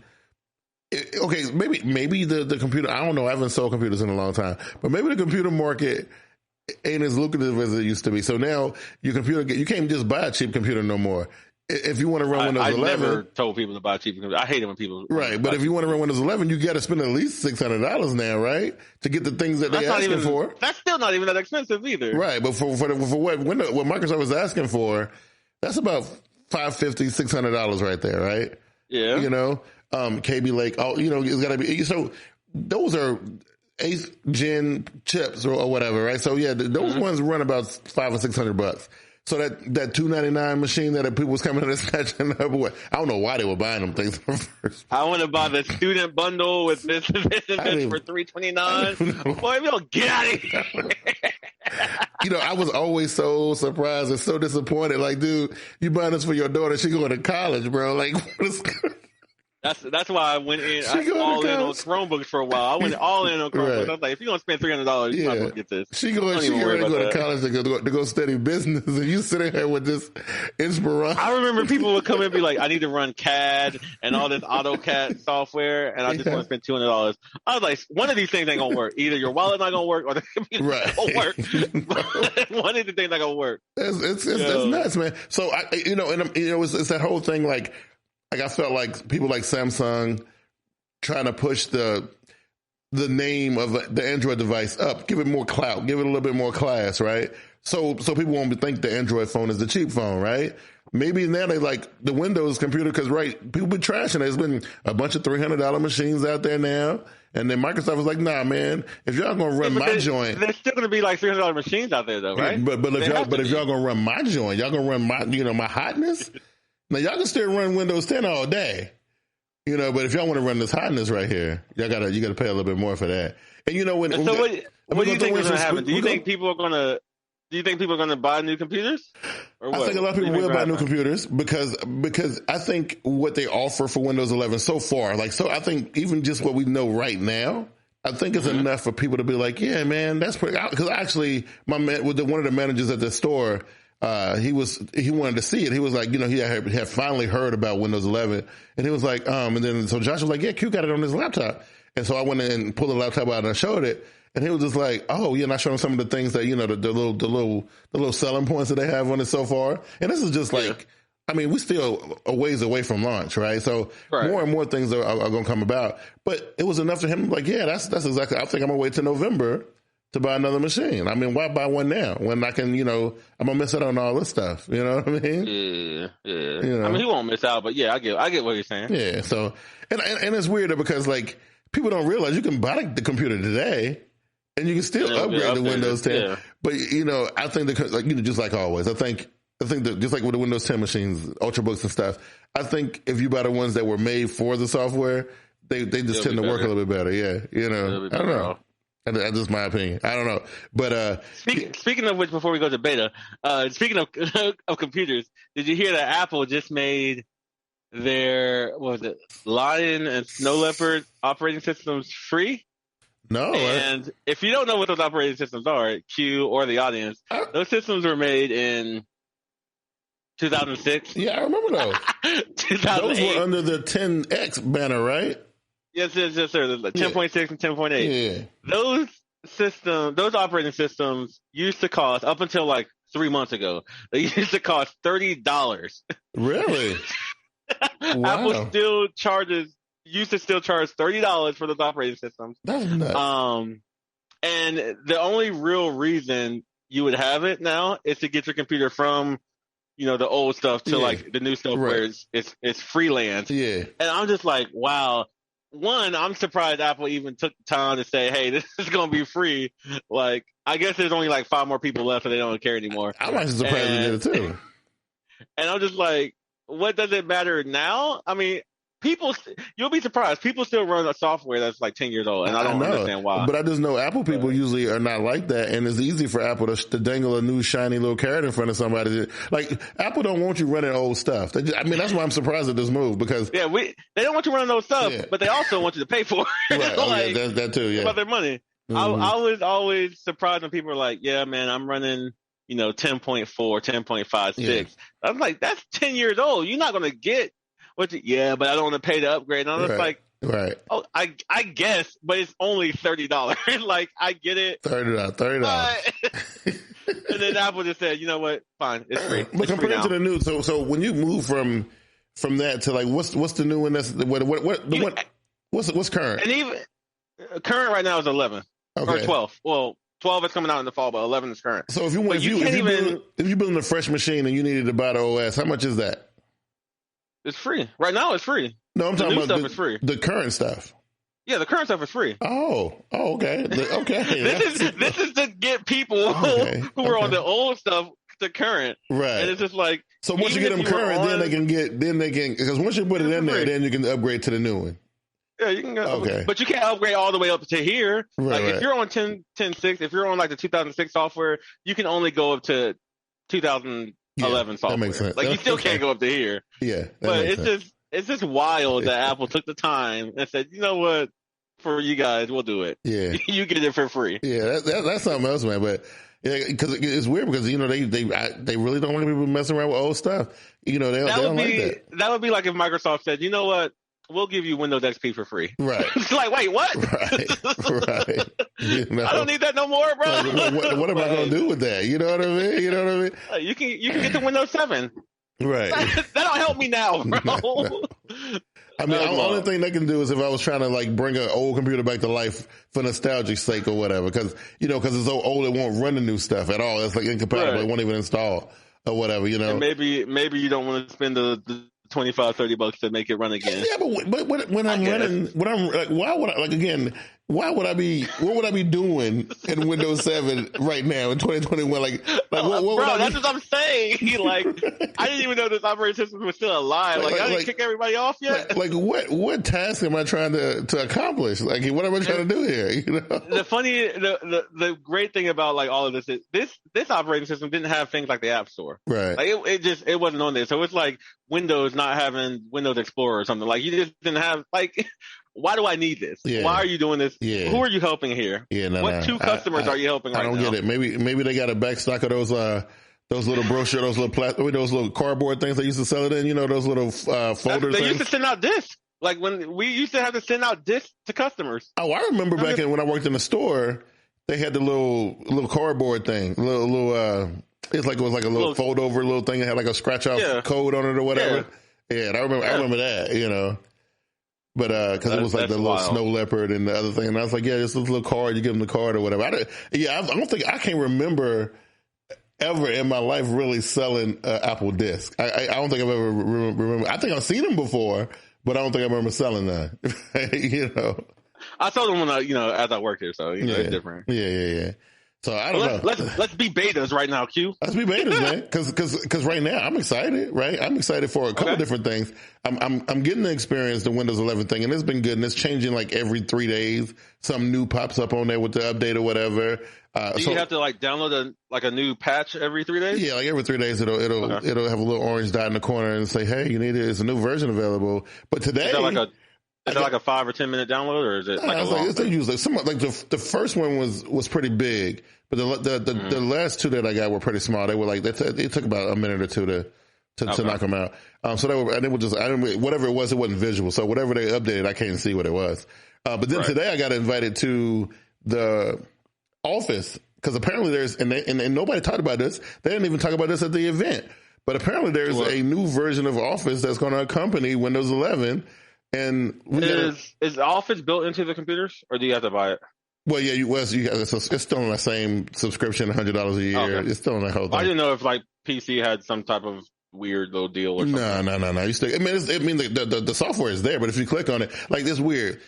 Okay, maybe the computer. I don't know. I haven't sold computers in a long time, but maybe the computer market ain't as lucrative as it used to be. So now your computer, you can't just buy a cheap computer no more. If you want to run Windows 11, I never told people to buy cheap computers. I hate it when people. Right, but if you want to run Windows 11, you got to spend at least $600 now, right, to get the things that they're asking for. That's still not even that expensive either. Right, but for what Microsoft was asking for, that's about $550, $600 right there, right? Yeah. KB Lake, it's got to be. So those are 8th gen chips or whatever, right? So yeah, those ones run about $500 or $600. So that $299 machine that people was coming in and snatching up, I don't know why they were buying them things first. I want to buy the student bundle with this and this and this for $329. Boy, we don't get out of here. I was always so surprised and so disappointed. Like, dude, you buying this for your daughter? She going to college, bro. Like, what is? That's why I went in all in on Chromebooks for a while. I went all in on Chromebooks. Right. I was like, if you're gonna spend $300, you might as well get this. She ready to go to college to go study business, and you sitting here with this inspiration. I remember people would come in and be like, I need to run CAD and all this AutoCAD software, and I just want to spend $200. I was like, one of these things ain't gonna work. Either your wallet's not gonna work, or the computer's not gonna work. One of the things not gonna work. It's nuts, man. So it's that whole thing like I felt like people like Samsung trying to push the name of the Android device up, give it more clout, give it a little bit more class, right? So people won't think the Android phone is the cheap phone, right? Maybe now they like the Windows computer because, right, people be trashing it. There's been a bunch of $300 machines out there now. And then Microsoft was like, nah, man, if y'all going to run my joint. There's still going to be like $300 machines out there, though, right? Yeah, but if y'all going to run my joint, y'all going to run my hotness. Now, y'all can still run Windows 10 all day, but if y'all want to run this hotness right here, you gotta pay a little bit more for that. And what do you think is going to happen? Do you think people are going to buy new computers? Or what? I think a lot of people will buy new computers because I think what they offer for Windows 11 so far, I think even just what we know right now, I think it's enough for people to be like, yeah, man, that's pretty. Because actually, one of the managers at the store. He wanted to see it. He was like, he had finally heard about Windows 11, and he was like, and then so Josh was like, yeah, Q got it on his laptop, and so I went in and pulled the laptop out and I showed it, and he was just like, oh yeah, and I showed him some of the things that the little selling points that they have on it so far, and this is just like, I mean, we still a ways away from launch, right? So more and more things are going to come about, but it was enough for him. Like, yeah, that's exactly. I think I'm gonna wait till November to buy another machine. I mean, why buy one now when I can, I'm gonna miss out on all this stuff. You know what I mean? Yeah. I mean, he won't miss out, but yeah, I get what you're saying. Yeah. So, and it's weird because like people don't realize you can buy the computer today and you can still upgrade to Windows 10. Yeah. But I think just like always, I think that just like with the Windows 10 machines, Ultrabooks and stuff, I think if you buy the ones that were made for the software, they just tend to work a little bit better. Yeah. I don't know. That's just my opinion. I don't know. But speaking of which, before we go to beta, speaking of computers, did you hear that Apple just made their Lion and Snow Leopard operating systems free? No. And if you don't know what those operating systems are, Q or the audience, those systems were made in 2006. Yeah, I remember those. 2008. Those were under the 10X banner, right? Yes, sir. The 10.6 and 10.8. Yeah. Those operating systems used to cost, up until like 3 months ago, they used to cost $30. Really? Wow. Apple used to still charge $30 for those operating systems. That's nuts. And the only real reason you would have it now is to get your computer from, the old stuff to like the new stuff where it's freelance. Yeah. And I'm just like, wow. One, I'm surprised Apple even took the time to say, hey, this is going to be free. Like, I guess there's only like 5 more people left, so they don't care anymore. I'm actually surprised they did it too. And I'm just like, what does it matter now? I mean, you'll be surprised. People still run a software that's like 10 years old, and I don't understand why. But I just know Apple people usually are not like that, and it's easy for Apple to dangle a new shiny little carrot in front of somebody. Like, Apple don't want you running old stuff. That's why I'm surprised at this move, because they don't want you running old stuff, but they also want you to pay for it. Right. That too. Yeah, about their money. Mm-hmm. I was always surprised when people were like, "Yeah, man, I'm running." 10.4, 10.56. Yeah. I was like, that's 10 years old. You're not going to get but I don't want to pay to upgrade. And I'm just like, oh, I guess, but it's only $30. Like, I get it. $30. And then Apple just said, you know what? Fine, it's free. But compared to the new, so when you move from that to like, what's the new one? That's what's current? And even current right now is 11 or 12. Well, 12 is coming out in the fall, but 11 is current. So if you're building a fresh machine and you needed to buy the OS, how much is that? It's free. Right now, it's free. No, I'm talking about stuff is free. The current stuff. Yeah, the current stuff is free. Oh, okay. Okay. This is to get people who are on the old stuff to current. Right. And it's just like, so once you get them current, then they can, because once you put it in there, then you can upgrade to the new one. Yeah, you can go. Okay. But you can't upgrade all the way up to here. Right, if you're on 10.6, if you're on like the 2006 software, you can only go up to 2011 software. That makes sense. Like you still can't go up to here. Yeah. But it's just wild that Apple took the time and said, you know what, for you guys, we'll do it. Yeah. You get it for free. Yeah, that's something else, man. But yeah, because it's weird because they really don't want people messing around with old stuff. They don't like that. That would be like if Microsoft said, you know what, we'll give you Windows XP for free. Right. It's like, wait, what? Right. I don't need that no more, bro. Like, what am I going to do with that? You know what I mean? You can get to Windows 7. Right. That don't help me now, bro. I mean, the only thing they can do is if I was trying to like bring an old computer back to life for nostalgia's sake or whatever, because it's so old it won't run the new stuff at all. It's like incompatible. Right. It won't even install or whatever. And maybe you don't want to spend the $25-$30 to make it run again. Yeah, but when I'm running, what would I be doing in Windows 7 right now in 2021? That's what I'm saying. Like, I didn't even know this operating system was still alive. I didn't kick everybody off yet. What task am I trying to accomplish? Like, what am I trying to do here? The great thing about like all of this is this operating system didn't have things like the App Store. Right. Like it wasn't on there. So it's like Windows not having Windows Explorer or something. Like you just didn't have like. Why do I need this? Yeah. Why are you doing this? Yeah. Who are you helping here? Yeah, what two customers are you helping right now? I don't get it. Maybe they got a backstock of those little brochure, those little cardboard things they used to sell it in. Those little folders. They used to send out discs. Like when we used to have to send out discs to customers. Oh, I remember back when I worked in the store, they had the little cardboard thing. It was like a little fold over little thing that had like a scratch off code on it or whatever. Yeah, and I remember that. But, cause it was like the little snow leopard and the other thing. And I was like, yeah, just this little card, you give them the card or whatever. I can't remember ever in my life really selling Apple disc. I don't think I've ever remember. I think I've seen them before, but I don't think I remember selling that. I sold them when as I worked here. So, it's different. Yeah. So I don't know. Let's be betas right now, Q. Let's be betas, man. Cause right now I'm excited, right? I'm excited for a couple different things. I'm getting to experience the Windows 11 thing, and it's been good, and it's changing like every 3 days. Something new pops up on there with the update or whatever. Do you have to like download a new patch every 3 days? Yeah, like every 3 days it'll have a little orange dot in the corner and say, hey, you need it. It's a new version available. But today. Is that like a 5 or 10 minute download, or is it the first one was pretty big, but the last two that I got were pretty small. They were like it took about a minute or two to knock them out. Whatever it wasn't visual. So whatever they updated, I can't see what it was. But then today I got invited to the office because apparently there's and nobody talked about this. They didn't even talk about this at the event. But apparently there's a new version of Office that's going to accompany Windows 11. And is Office built into the computers, or do you have to buy it? Well, yeah, it's still on the same subscription, $100 a year. Okay. It's still on that whole thing. I didn't know if like PC had some type of weird little deal or something. No. The software is there, but if you click on it, like it's weird.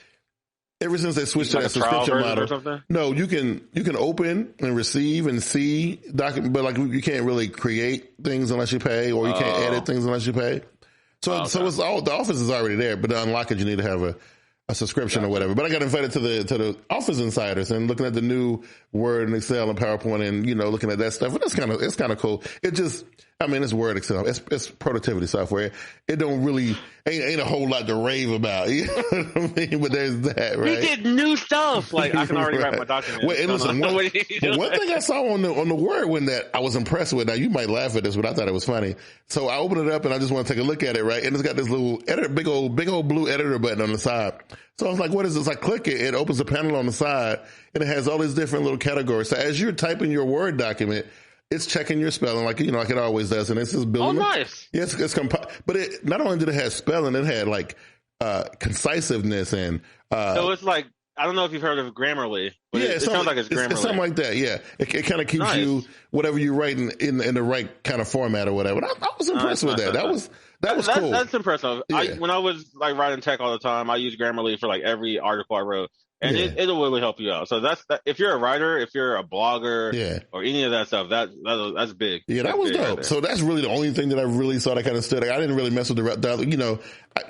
Ever since they switched to that subscription model, no, you can open and receive and see documents, but like you can't really create things unless you pay, or you can't edit things unless you pay. So it's all, the Office is already there, but to unlock it, you need to have a subscription or whatever. But I got invited to the Office Insiders and looking at the new Word and Excel and PowerPoint and, looking at that stuff. And it's kind of cool. It's Word, Excel. It's productivity software. It don't really, ain't a whole lot to rave about. You know what I mean? But there's that, right? He did new stuff. Like, I can already write my document. Wait, and listen, one thing I saw on the Word one that I was impressed with, now you might laugh at this, but I thought it was funny. So I opened it up and I just want to take a look at it, right? And it's got this little editor, big old blue editor button on the side. So I was like, what is this? I click it, it opens a panel on the side and it has all these different little categories. So as you're typing your Word document, it's checking your spelling like it always does. And it's just building. Oh, nice. Yes, but it not only did it have spelling, it had like, concisiveness and, so it's like, I don't know if you've heard of Grammarly, but it sounds like it's Grammarly. It's something like that, yeah. It kind of keeps you, whatever you're writing in the right kind of format or whatever. I was impressed with that. That was cool. That's impressive. Yeah. When I was like writing tech all the time, I used Grammarly for like every article I wrote. And it'll really help you out. So that's if you're a writer, if you're a blogger, or any of that stuff, that's big. Yeah, that was dope. Right, so that's really the only thing that I really saw that kind of stood. I didn't really mess with the other,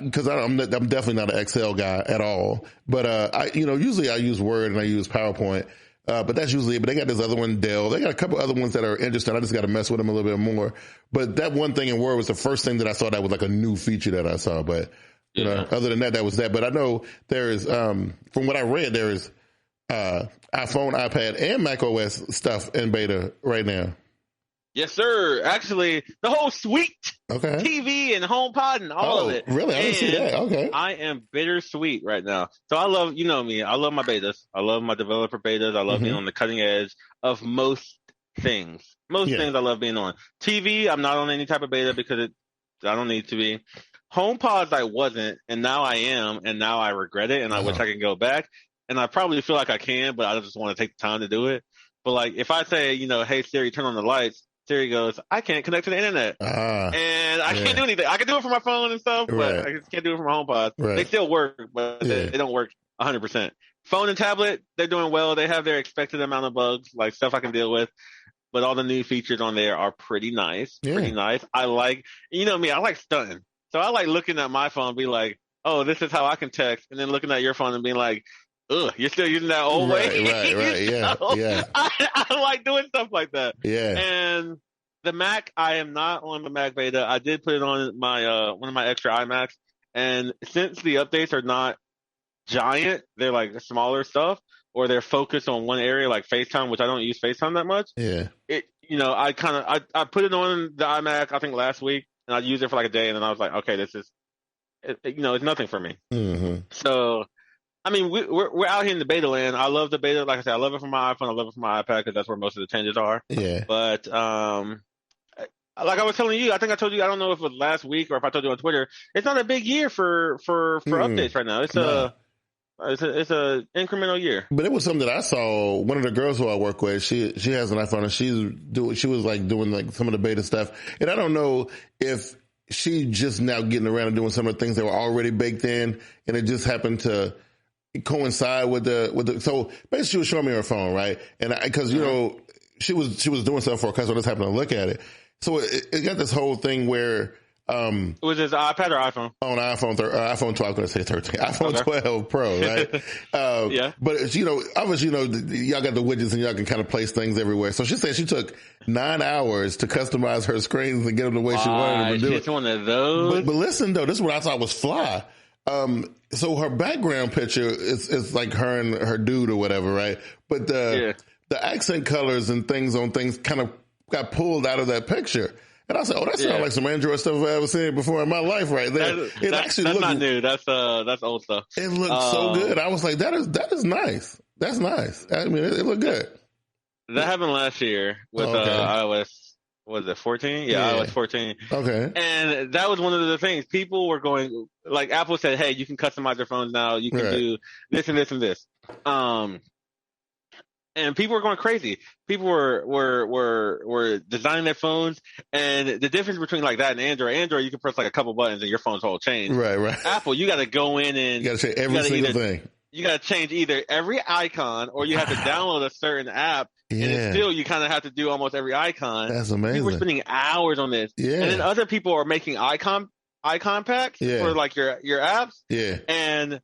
because I'm definitely not an Excel guy at all. But usually I use Word and I use PowerPoint. But that's usually it. But they got this other one, Dell. They got a couple other ones that are interesting. I just got to mess with them a little bit more. But that one thing in Word was the first thing that I saw that was like a new feature that I saw. But other than that, that was that. But I know there is, from what I read, there is iPhone, iPad, and Mac OS stuff in beta right now. Yes, sir. Actually, the whole suite. Okay. TV and HomePod and all of it. Really? I didn't see that. Okay. I am bittersweet right now. So I love, me, I love my betas. I love my developer betas. I love being on the cutting edge of most things. Most things I love being on. TV, I'm not on any type of beta because I don't need to be. HomePods I wasn't, and now I am, and now I regret it, and I wish I could go back. And I probably feel like I can, but I just want to take the time to do it. But like, if I say, hey Siri, turn on the lights, Siri goes, I can't connect to the internet. And I can't do anything. I can do it from my phone and stuff, but I just can't do it from my HomePod. Right. They still work, but they don't work 100%. Phone and tablet, they're doing well. They have their expected amount of bugs, like stuff I can deal with. But all the new features on there are pretty nice. Yeah. Pretty nice. I like, me, I like stunting. So I like looking at my phone and be like, oh, this is how I can text. And then looking at your phone and being like, ugh, you're still using that old way? Right, yeah, yeah. I like doing stuff like that. Yeah. And the Mac, I am not on the Mac beta. I did put it on my one of my extra iMacs. And since the updates are not giant, they're like smaller stuff, or they're focused on one area like FaceTime, which I don't use FaceTime that much. Yeah. I put it on the iMac, I think last week. And I used it for like a day, and then I was like, okay, this is, it's nothing for me. Mm-hmm. So, I mean, we're out here in the beta land. I love the beta. Like I said, I love it for my iPhone. I love it for my iPad because that's where most of the changes are. Yeah. But, like I was telling you, I think I told you, I don't know if it was last week or if I told you on Twitter, it's not a big year for updates right now. It's a incremental year. But it was something that I saw. One of the girls who I work with, she has an iPhone, and she was like doing like some of the beta stuff. And I don't know if she just now getting around and doing some of the things that were already baked in, and it just happened to coincide with the. So basically, she was showing me her phone, right? And because she was doing stuff for a customer, just happened to look at it. So it got this whole thing where. Was this iPad or iPhone? On iPhone 12, I'm going to say 13. iPhone 12 Pro, right? Yeah. But, obviously, y'all got the widgets and y'all can kind of place things everywhere. So she said she took 9 hours to customize her screens and get them the way she wanted them to do it. She's one of those. But listen, though, this is what I thought was fly. So her background picture is like her and her dude or whatever, right? But the accent colors and things on things kind of got pulled out of that picture. And I said, "Oh, that sounds like some Android stuff I've ever seen before in my life, right there." That's not new. That's old stuff. It looked so good. I was like, "That is nice. That's nice." I mean, it looked good. That happened last year with iOS. Was it 14? Yeah, iOS 14. Okay. And that was one of the things people were going. Like Apple said, "Hey, you can customize your phones now. You can do this and this and this." And people were going crazy. People were designing their phones, and the difference between like that and Android, you can press like a couple buttons and your phone's whole change. Right. Apple, you got to go in and you got to change every single thing. You got to change either every icon, or you have to download a certain app, and still you kind of have to do almost every icon. That's amazing. People were spending hours on this, and then other people are making icon packs for like your apps, and.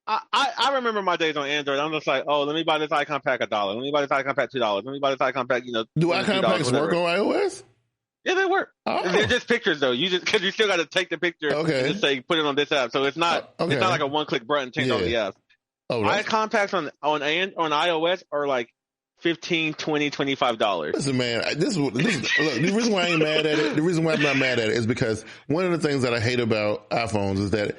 I remember my days on Android. I'm just like, oh, let me buy this icon pack $1. Let me buy this icon pack $2. Let me buy this icon pack, Do icon packs work on iOS? Yeah, they work. Oh. They're just pictures though. Because you still got to take the picture and just say, put it on this app. So it's not like a one-click button, change all the apps. Oh, icon packs on iOS are like $15, $20, $25. Listen, man, look, the reason why I ain't mad at it, the reason why I'm not mad at it is because one of the things that I hate about iPhones is that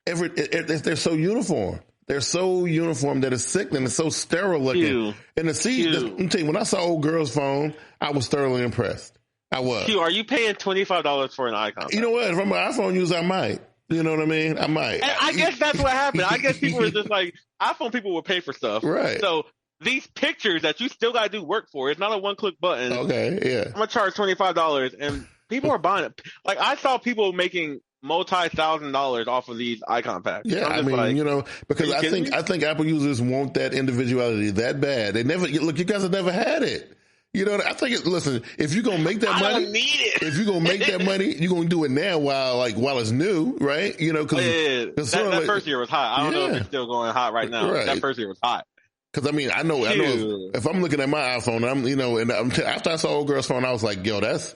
they're so uniform. They're so uniform that it's sickening. It's so sterile looking. And to see, I'm telling you, when I saw old girl's phone, I was thoroughly impressed. I was. Are you paying $25 for an icon? You know what? If I'm an iPhone user, I might. You know what I mean? I might. And I guess that's what happened. I guess people were just like, iPhone people will pay for stuff. Right. So these pictures that you still got to do work for, it's not a one-click button. Okay, yeah. I'm going to charge $25, and people are buying it. Like, I saw people making multi-$1,000 off of these icon packs. Yeah, I mean, like, because I think Apple users want that individuality that bad. They never look. You guys have never had it. I think listen, if you're gonna make that money, I don't need it. If you're gonna make that money, you're gonna do it now while it's new, right? Because that first year was hot. I don't know if it's still going hot right now. Right. That first year was hot. Because I mean, I know if I'm looking at my iPhone, after I saw old girl's phone, I was like, yo, that's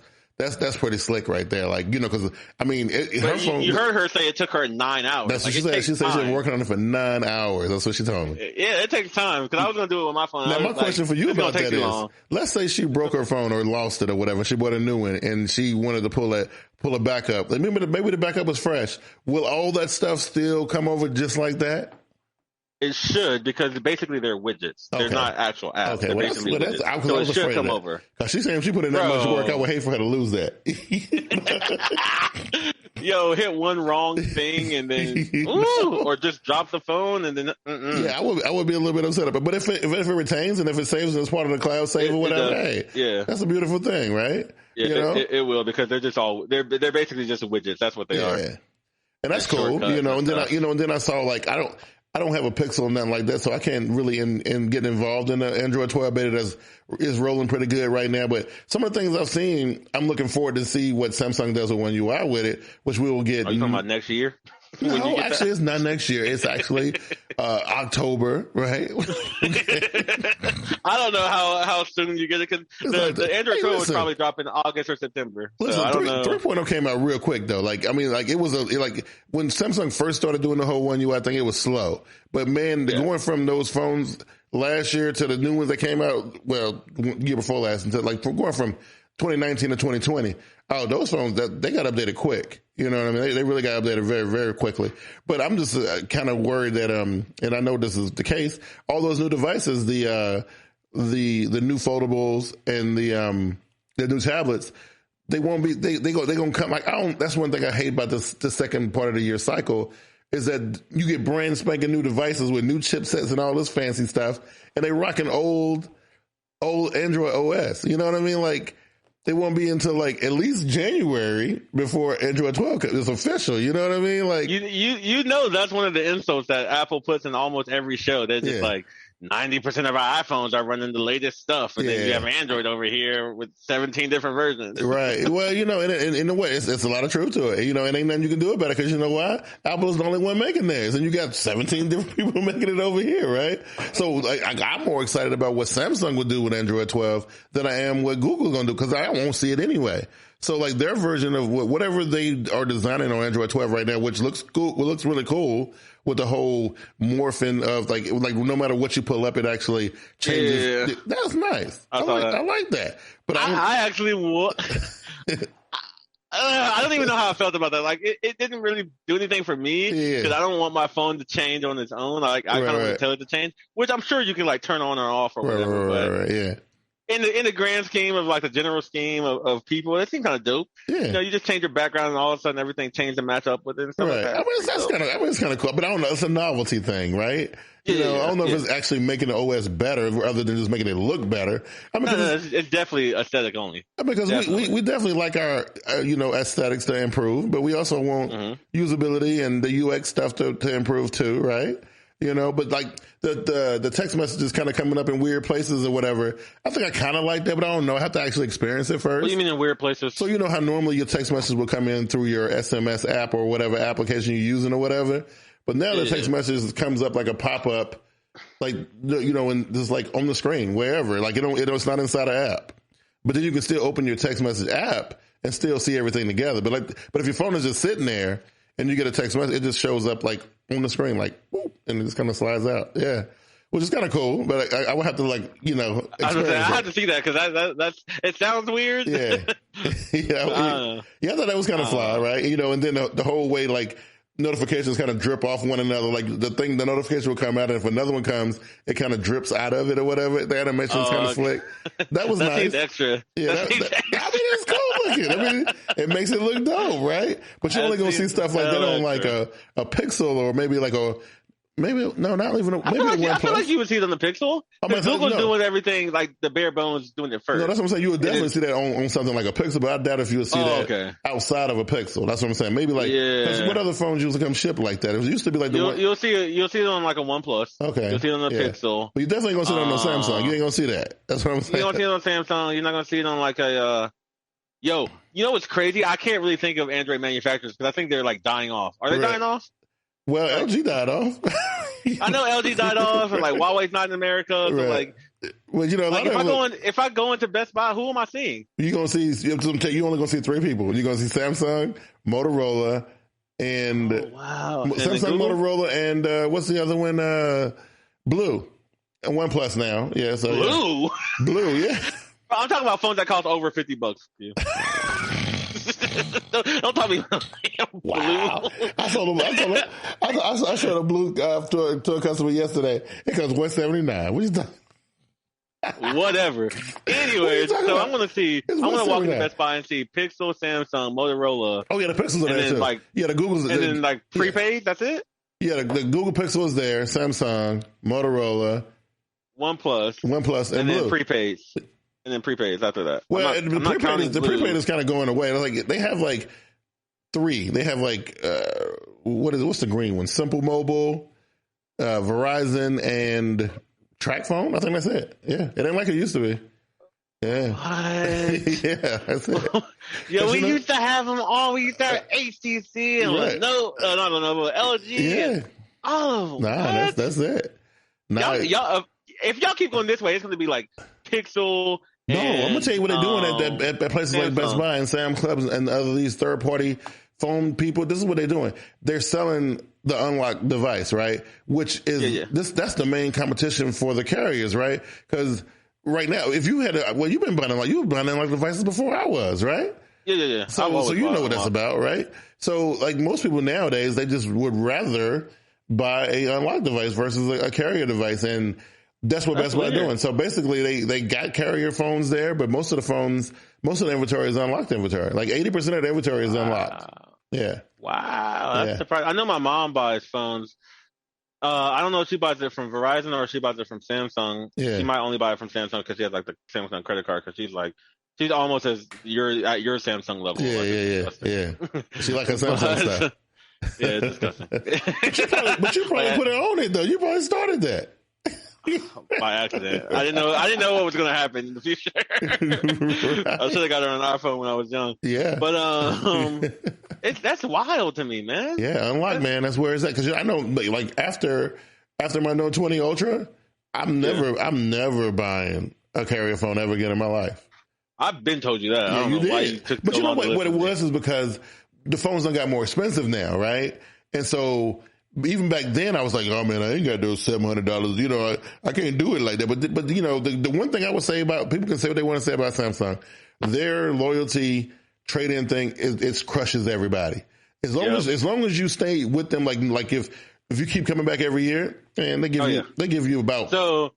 pretty slick right there. Like, because I mean, her phone. You heard her say it took her 9 hours. That's what she said. She said she's been working on it for 9 hours. That's what she told me. Yeah, it takes time because I was going to do it with my phone. Now, my question for you about that is, let's say she broke her phone or lost it or whatever. She bought a new one and she wanted to pull a backup. Maybe the backup was fresh. Will all that stuff still come over just like that? It should, because basically they're widgets. They're not actual apps. Okay, they're basically widgets. So it should come over. She's saying if she put in that much work, I would hate for her to lose that. Yo, hit one wrong thing and then, or just drop the phone and then. Yeah, I would be a little bit upset about it. But if it retains and if it saves as part of the cloud save or whatever, that's a beautiful thing, right? Yeah, it will, because they're just they're basically just widgets. That's what they are. And that's cool, And then I saw I don't have a Pixel or nothing like that, so I can't really get involved in the Android 12 beta that is rolling pretty good right now. But some of the things I've seen, I'm looking forward to see what Samsung does with One UI with it, which we will get. Are you talking about next year? No, actually, it's not next year. It's actually October, right? I don't know how soon you get it, because the Android 12 would probably drop in August or September. Listen, I don't know. 3.0 came out real quick, though. It was when Samsung first started doing the whole One UI thing, it was slow. But man, going from those phones last year to the new ones that came out, year before last, until going from 2019 to 2020. Oh, those phones they got updated quick. You know what I mean? They really got updated very, very quickly. But I'm just kind of worried that, and I know this is the case, all those new devices, the new foldables and the new tablets, they won't be. They're gonna come That's one thing I hate about the second part of the year cycle, is that you get brand spanking new devices with new chipsets and all this fancy stuff, and they rocking old Android OS. You know what I mean? They won't be until at least January before Android 12 is official. You know what I mean? That's one of the insults that Apple puts in almost every show. They're just 90% of our iPhones are running the latest stuff, and then you have Android over here with 17 different versions. Right. Well, in a way, it's a lot of truth to it. And ain't nothing you can do about it, because you know why? Apple's the only one making theirs, and you got 17 different people making it over here, right? So I'm more excited about what Samsung would do with Android 12 than I am what Google's going to do, because I won't see it anyway. So their version of whatever they are designing on Android 12 right now, which looks cool, looks really cool, with the whole morphing of no matter what you pull up, it actually changes. Yeah. That's nice. I like that. But I actually I don't even know how I felt about that. It didn't really do anything for me, because I don't want my phone to change on its own. I kind of want to tell it to change, which I'm sure you can turn on or off or whatever. But yeah. In the grand scheme of the general scheme of people, it seems kind of dope. Yeah. You just change your background and all of a sudden everything changed to match up with it and stuff like that. It's kind of cool, but I don't know. It's a novelty thing, right? I don't know if it's actually making the OS better other than just making it look better. It's definitely aesthetic only. Because we definitely like our aesthetics to improve, but we also want usability and the UX stuff to improve too, right? But the text messages kind of coming up in weird places or whatever. I think I kind of like that, but I don't know. I have to actually experience it first. What do you mean in weird places? So how normally your text message will come in through your SMS app or whatever application you're using or whatever. But now the text message comes up like a pop-up, and just on the screen, wherever. It's not inside an app. But then you can still open your text message app and still see everything together. But if your phone is just sitting there and you get a text message, it just shows up on the screen, whoop, and it just kind of slides out. Yeah. Which is kind of cool, but I would have to I have to see that, because it sounds weird. Yeah. I thought that was kind of fly, right? And then the whole way, notifications kind of drip off one another. The notification will come out, and if another one comes, it kind of drips out of it or whatever. The animation's kind of slick. That was nice. Extra. Yeah, it's cool looking. It makes it look dope, right? But you're only gonna see stuff like that on a Pixel, or maybe Maybe not even. I feel like you would see it on the Pixel. Google's doing everything like the bare bones doing it first. No, that's what I'm saying. You would definitely see that on something like a Pixel, but I doubt if you would see that outside of a Pixel. That's what I'm saying. Maybe like what other phones usually come shipped like that? It used to be like you'll see it on like a OnePlus. Okay, you'll see it on the Pixel. But you definitely gonna see it on the Samsung. You ain't gonna see that. That's what I'm saying. You're gonna see it on Samsung. You're not gonna see it on like a. Yo, you know what's crazy? I can't really think of Android manufacturers because I think they're like dying off. Are they dying off? Well, LG died off. I know LG died off, and like Huawei's not in America. So like, well, you know, like if I go into Best Buy, who am I seeing? You only gonna see 3 people. You're gonna see Samsung, Motorola, and Samsung, Motorola, and what's the other one? Blue, and OnePlus now. Yeah, so Blue, yeah. I'm talking about phones that cost over $50 for you. Don't tell me. Wow. I showed a Blue to a customer yesterday. It costs $179. What are you talking? Whatever. Anyway, so I'm gonna walk into Best Buy and see Pixel, Samsung, Motorola. Oh yeah, the Pixels are there too. Like, the Google's and then like prepaid. That's it. Yeah, the Google Pixel is there. Samsung, Motorola, OnePlus, and Blue. Then prepaid. And then prepaids after that. Well, the prepaid is kind of going away. Like they have like 3. They have like what's the green one? Simple Mobile, Verizon, and TracFone. I think that's it. Yeah, it ain't like it used to be. Yeah. What? Yeah, that's it. Yeah, we used to have them all. We used to have HTC and LG. Yeah. And, nah, that's it. Nah, y'all, if y'all keep going this way, it's going to be like Pixel. No, I'm gonna tell you what they're doing at places like Best Buy and Sam's Clubs and other these third party phone people. This is what they're doing. They're selling the unlocked device, right? Which is that's the main competition for the carriers, right? Because right now, if you had you've been buying unlocked devices before I was, right? Yeah. So you know what that's about, right? So like most people nowadays, they just would rather buy a unlocked device versus a carrier device, and that's what Best Buy is doing. So basically, they got carrier phones there, but most of the inventory is unlocked inventory. Like 80% of the inventory is unlocked. Yeah. Wow, that's surprising. I know my mom buys phones. I don't know if she buys it from Verizon or if she buys it from Samsung. Yeah. She might only buy it from Samsung because she has like the Samsung credit card. Because she's almost at your Samsung level. Yeah. She like her Samsung stuff. Yeah, it's disgusting. but you probably put it on it though. You probably started that. By accident. I didn't know what was going to happen in the future. I should have got her an iPhone when I was young. Yeah. But that's wild to me, man. Yeah, unlocked, man. That's where it's at. Because I know, like after my Note 20 Ultra, I'm never buying a carrier phone ever again in my life. I've been told you that. I don't know why you took. But you know what it was is because the phones done got more expensive now, right? And so. Even back then, I was like, oh, man, I ain't got those $700. You know, I can't do it like that. But you know, the one thing I would say about, people can say what they want to say about Samsung. Their loyalty trade-in thing, it crushes everybody. As long as you stay with them, like if you keep coming back every year, and they give you about. So,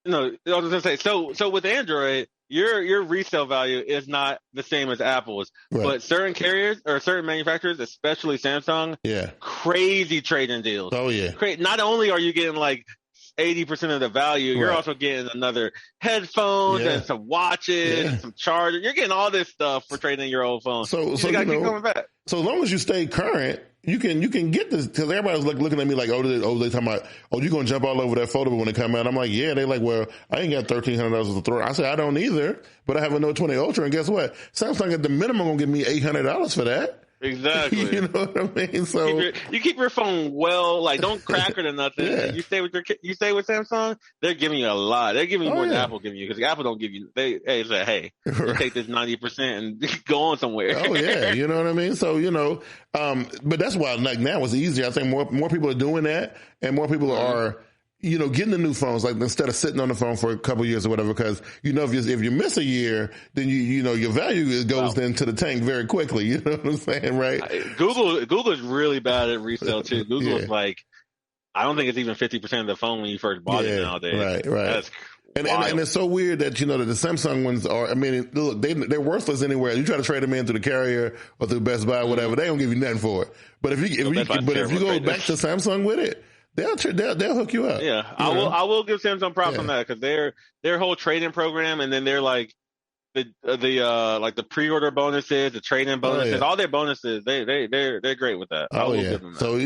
no, I was going to say, so with Android, your resale value is not the same as Apple's, but certain carriers or certain manufacturers, especially Samsung, crazy trade-in deals. Oh yeah. Not only are you getting like 80% of the value, you're also getting another headphones and some watches, and some chargers. You're getting all this stuff for trading your old phone. So you gotta keep coming back. So as long as you stay current, you can get this, because everybody's like looking at me like, they talking about, you gonna jump all over that photo when it come out. I'm like, yeah. They like, well, I ain't got $1,300 to throw. I said, I don't either, but I have a Note 20 Ultra, and guess what? Samsung at the minimum gonna give me $800 for that. Exactly. You know what I mean? So you keep your phone well, like don't crack it or nothing. You stay with Samsung, they're giving you a lot. They're giving you more than Apple giving you, because Apple don't give you. They say, hey, you take this 90% and go on somewhere. Oh yeah, you know what I mean. So but that's why like now it's easier. I think more people are doing that, and more people are. Getting the new phones, like instead of sitting on the phone for a couple of years or whatever, because if you miss a year, then your value goes into the tank very quickly. You know what I'm saying, right? Google is really bad at resale too. Google is like, I don't think it's even 50% of the phone when you first bought it nowadays. Right. That's And it's so weird that, that the Samsung ones are, I mean, look, they're worthless anywhere. You try to trade them in through the carrier or through Best Buy or whatever, they don't give you nothing for it. But if you go back to Samsung with it, they'll hook you up. Yeah. I will give Samsung props on that, because their whole trading program, and then they're like the pre-order bonuses, the trade-in bonuses, all their bonuses, they're great with that. Oh yeah. So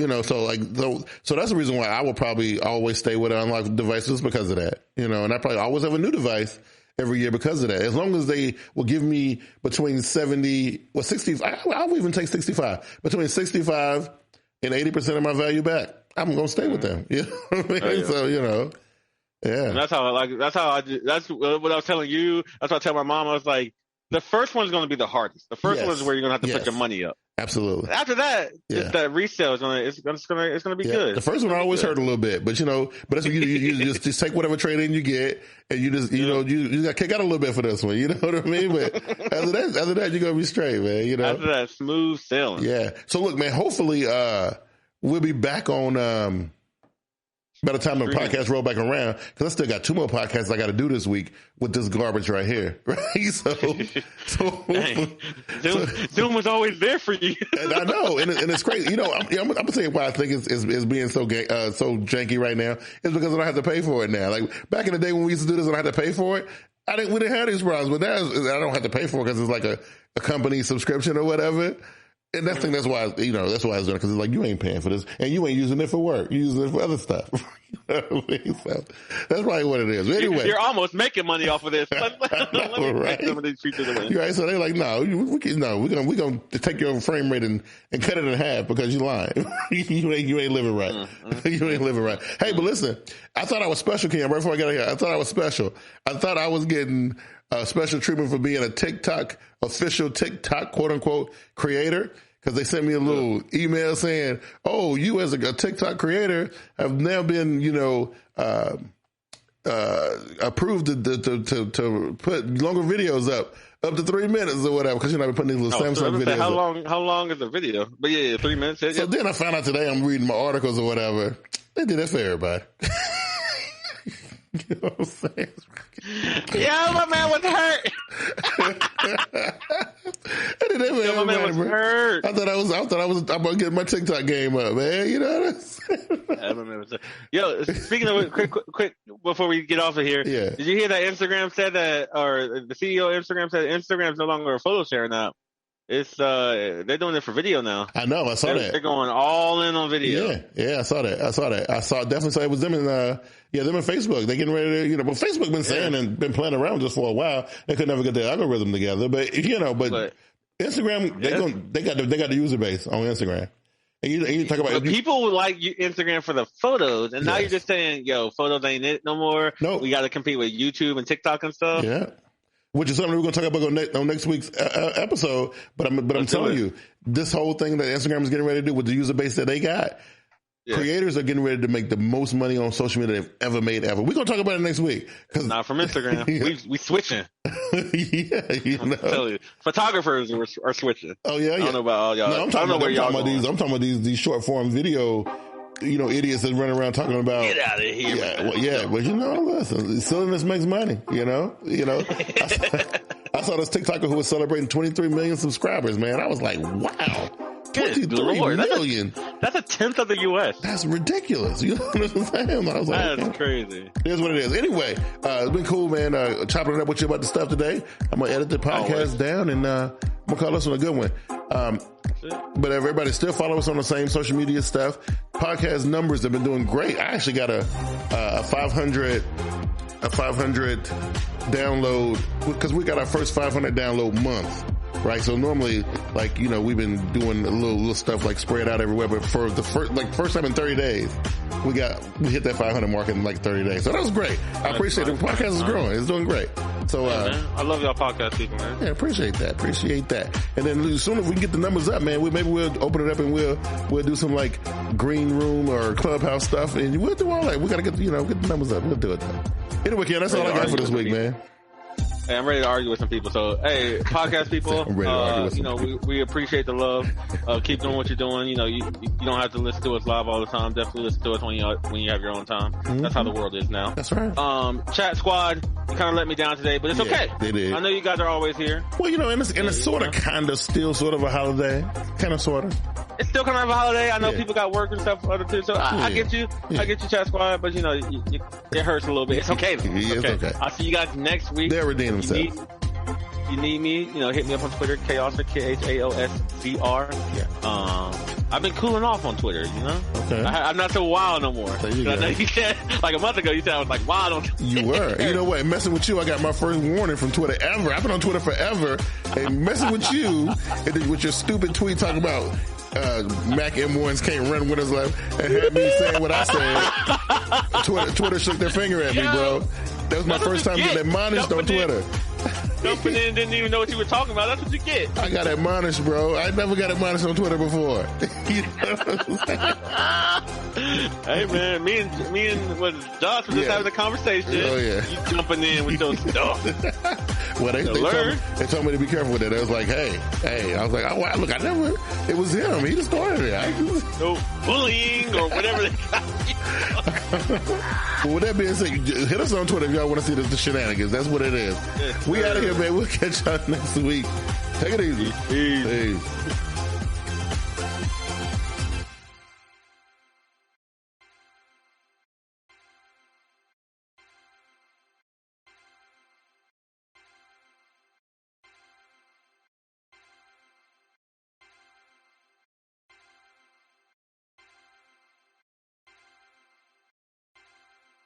that's the reason why I will probably always stay with unlocked devices, because of that. And I probably always have a new device every year because of that. As long as they will give me between 65, I'll even take 65, between 65 and 80% of my value back. I'm going to stay with them. You know what I mean? Oh, yeah. So, yeah. And that's what I was telling you. That's what I tell my mom. I was like, the first one's going to be the hardest. The first one is where you're going to have to put your money up. Absolutely. After that, that resale is going to be good. The first one always hurt a little bit, but that's what you just take whatever trade in you get, and you just you got to kick out a little bit for this one. You know what I mean? But after that, you're going to be straight, man. After that, smooth sailing. Yeah. So look, man. Hopefully, we'll be back on. By the time the podcast roll back around, because I still got 2 more podcasts I got to do this week with this garbage right here, right? So Zoom was always there for you. And I know, and it's crazy. I'm gonna tell you why I think it's being so janky right now. It's because I don't have to pay for it now. Like back in the day when we used to do this and I had to pay for it, we didn't have these problems. But now I don't have to pay for it because it's like a company subscription or whatever. And that's why, that's why I was doing it, because it's like, you ain't paying for this, and you ain't using it for work. You're using it for other stuff. So that's probably what it is. But anyway. You're almost making money off of this. Let me take some of these features away. Right, so they're like, we're going to take your frame rate and cut it in half because you're lying. you ain't living right. Mm-hmm. You ain't living right. Hey, but listen, I thought I was special, Kim, right before I got here. I thought I was special. I thought I was getting special treatment for being official TikTok, quote unquote, creator. Because they sent me a little email saying, "Oh, you as a TikTok creator have now been, approved to put longer videos up to 3 minutes or whatever." Because I've been putting these little Samsung videos. How long is the video? But yeah, 3 minutes. So then I found out today, I'm reading my articles or whatever. They did that for everybody. You know what I'm saying? Yeah, my man was hurt. My man was hurt. I thought I'm gonna get my TikTok game up, man. You know what I'm saying? Yo, speaking of quick before we get off of here, did you hear that Instagram said that, or the CEO of Instagram said Instagram's no longer a photo sharing app? It's they're doing it for video now. I know. I saw that. They're going all in on video. Yeah. I saw that. Definitely saw it was them and them and Facebook. They're getting ready to, but Facebook been saying and been playing around just for a while. They could never get their algorithm together. But Instagram, they got the user base on Instagram. And you talk about people like Instagram for the photos, and now you're just saying, photos ain't it no more. No, we got to compete with YouTube and TikTok and stuff. Yeah. Which is something we're going to talk about on next week's episode. But I'm telling you, this whole thing that Instagram is getting ready to do with the user base that they got, creators are getting ready to make the most money on social media they've ever made ever. We're going to talk about it next week. Not from Instagram. We switching. I'm telling you, photographers are switching. Oh yeah. I don't know about all y'all. No, I'm talking about these short form video. Idiots that run around talking about. Get out of here. But listen, silliness makes money. I saw this TikToker who was celebrating 23 million subscribers. Man, I was like, wow, 23 million. That's a tenth of the U.S. That's ridiculous. You know what I'm saying? I was like, that's crazy. Here's what it is. Anyway, it's been cool, man. Chopping it up with you about the stuff today. I'm gonna edit the podcast down and I'm gonna call this one a good one. But everybody still follow us on the same social media stuff. Podcast numbers have been doing great. I actually got a 500 download, because we got our first 500 download month, right? So normally, we've been doing a little stuff like spread out everywhere, but for the first time in 30 days, we hit that 500 mark in 30 days. So that was great. I appreciate it. The podcast is growing. It's doing great. So, I love y'all podcast people, man. Yeah, appreciate that. And then as soon as we can get the numbers up, man, maybe we'll open it up and we'll do some green room or clubhouse stuff, and we'll do all that. We gotta get the numbers up. We'll do it though. Anyway, Ken, that's all I got for this week, man. Hey, I'm ready to argue with some people. So, hey, podcast people, we appreciate the love. Keep doing what you're doing. You know, you don't have to listen to us live all the time. Definitely listen to us when you have your own time. Mm-hmm. That's how the world is now. That's right. Chat squad, you kind of let me down today, but it's okay. They did. I know you guys are always here. Well, you know, and it's sort of, kind of, still sort of a holiday. Kind of, sort of. It's still kind of a holiday. I know people got work and stuff for other too, so I get you. Yeah. I get you, chat squad, but you know, it hurts a little bit. It's okay though. It's okay. I'll see you guys next week. They'll redeem themselves. You need me, you know, hit me up on Twitter, Chaosdr, KHAOSDR. Yeah. I've been cooling off on Twitter, you know? Okay. I'm not so wild no more. There you go. I know you said, like a month ago, you said I was like wild on Twitter. You were. You know what? Messing with you, I got my first warning from Twitter ever. I've been on Twitter forever. And messing with you, and with your stupid tweet talking about Mac M1s can't run Windows Live, and had me saying what I said. Twitter shook their finger at me, bro. That was my first time getting admonished on Twitter. Jumping in, didn't even know what you were talking about. That's what you get. I got admonished, bro. I never got admonished on Twitter before. Hey, man, me and Josh were just having a conversation. Oh, yeah. You jumping in with your stuff. Well, they told me to be careful with it. They was like, hey. I was like, oh, wow, look, it was him. He just started it. No bullying or whatever they got. Well, with that being said, hit us on Twitter if y'all want to see the shenanigans. That's what it is. We out of here, man. We'll catch y'all next week. Take it easy. Peace.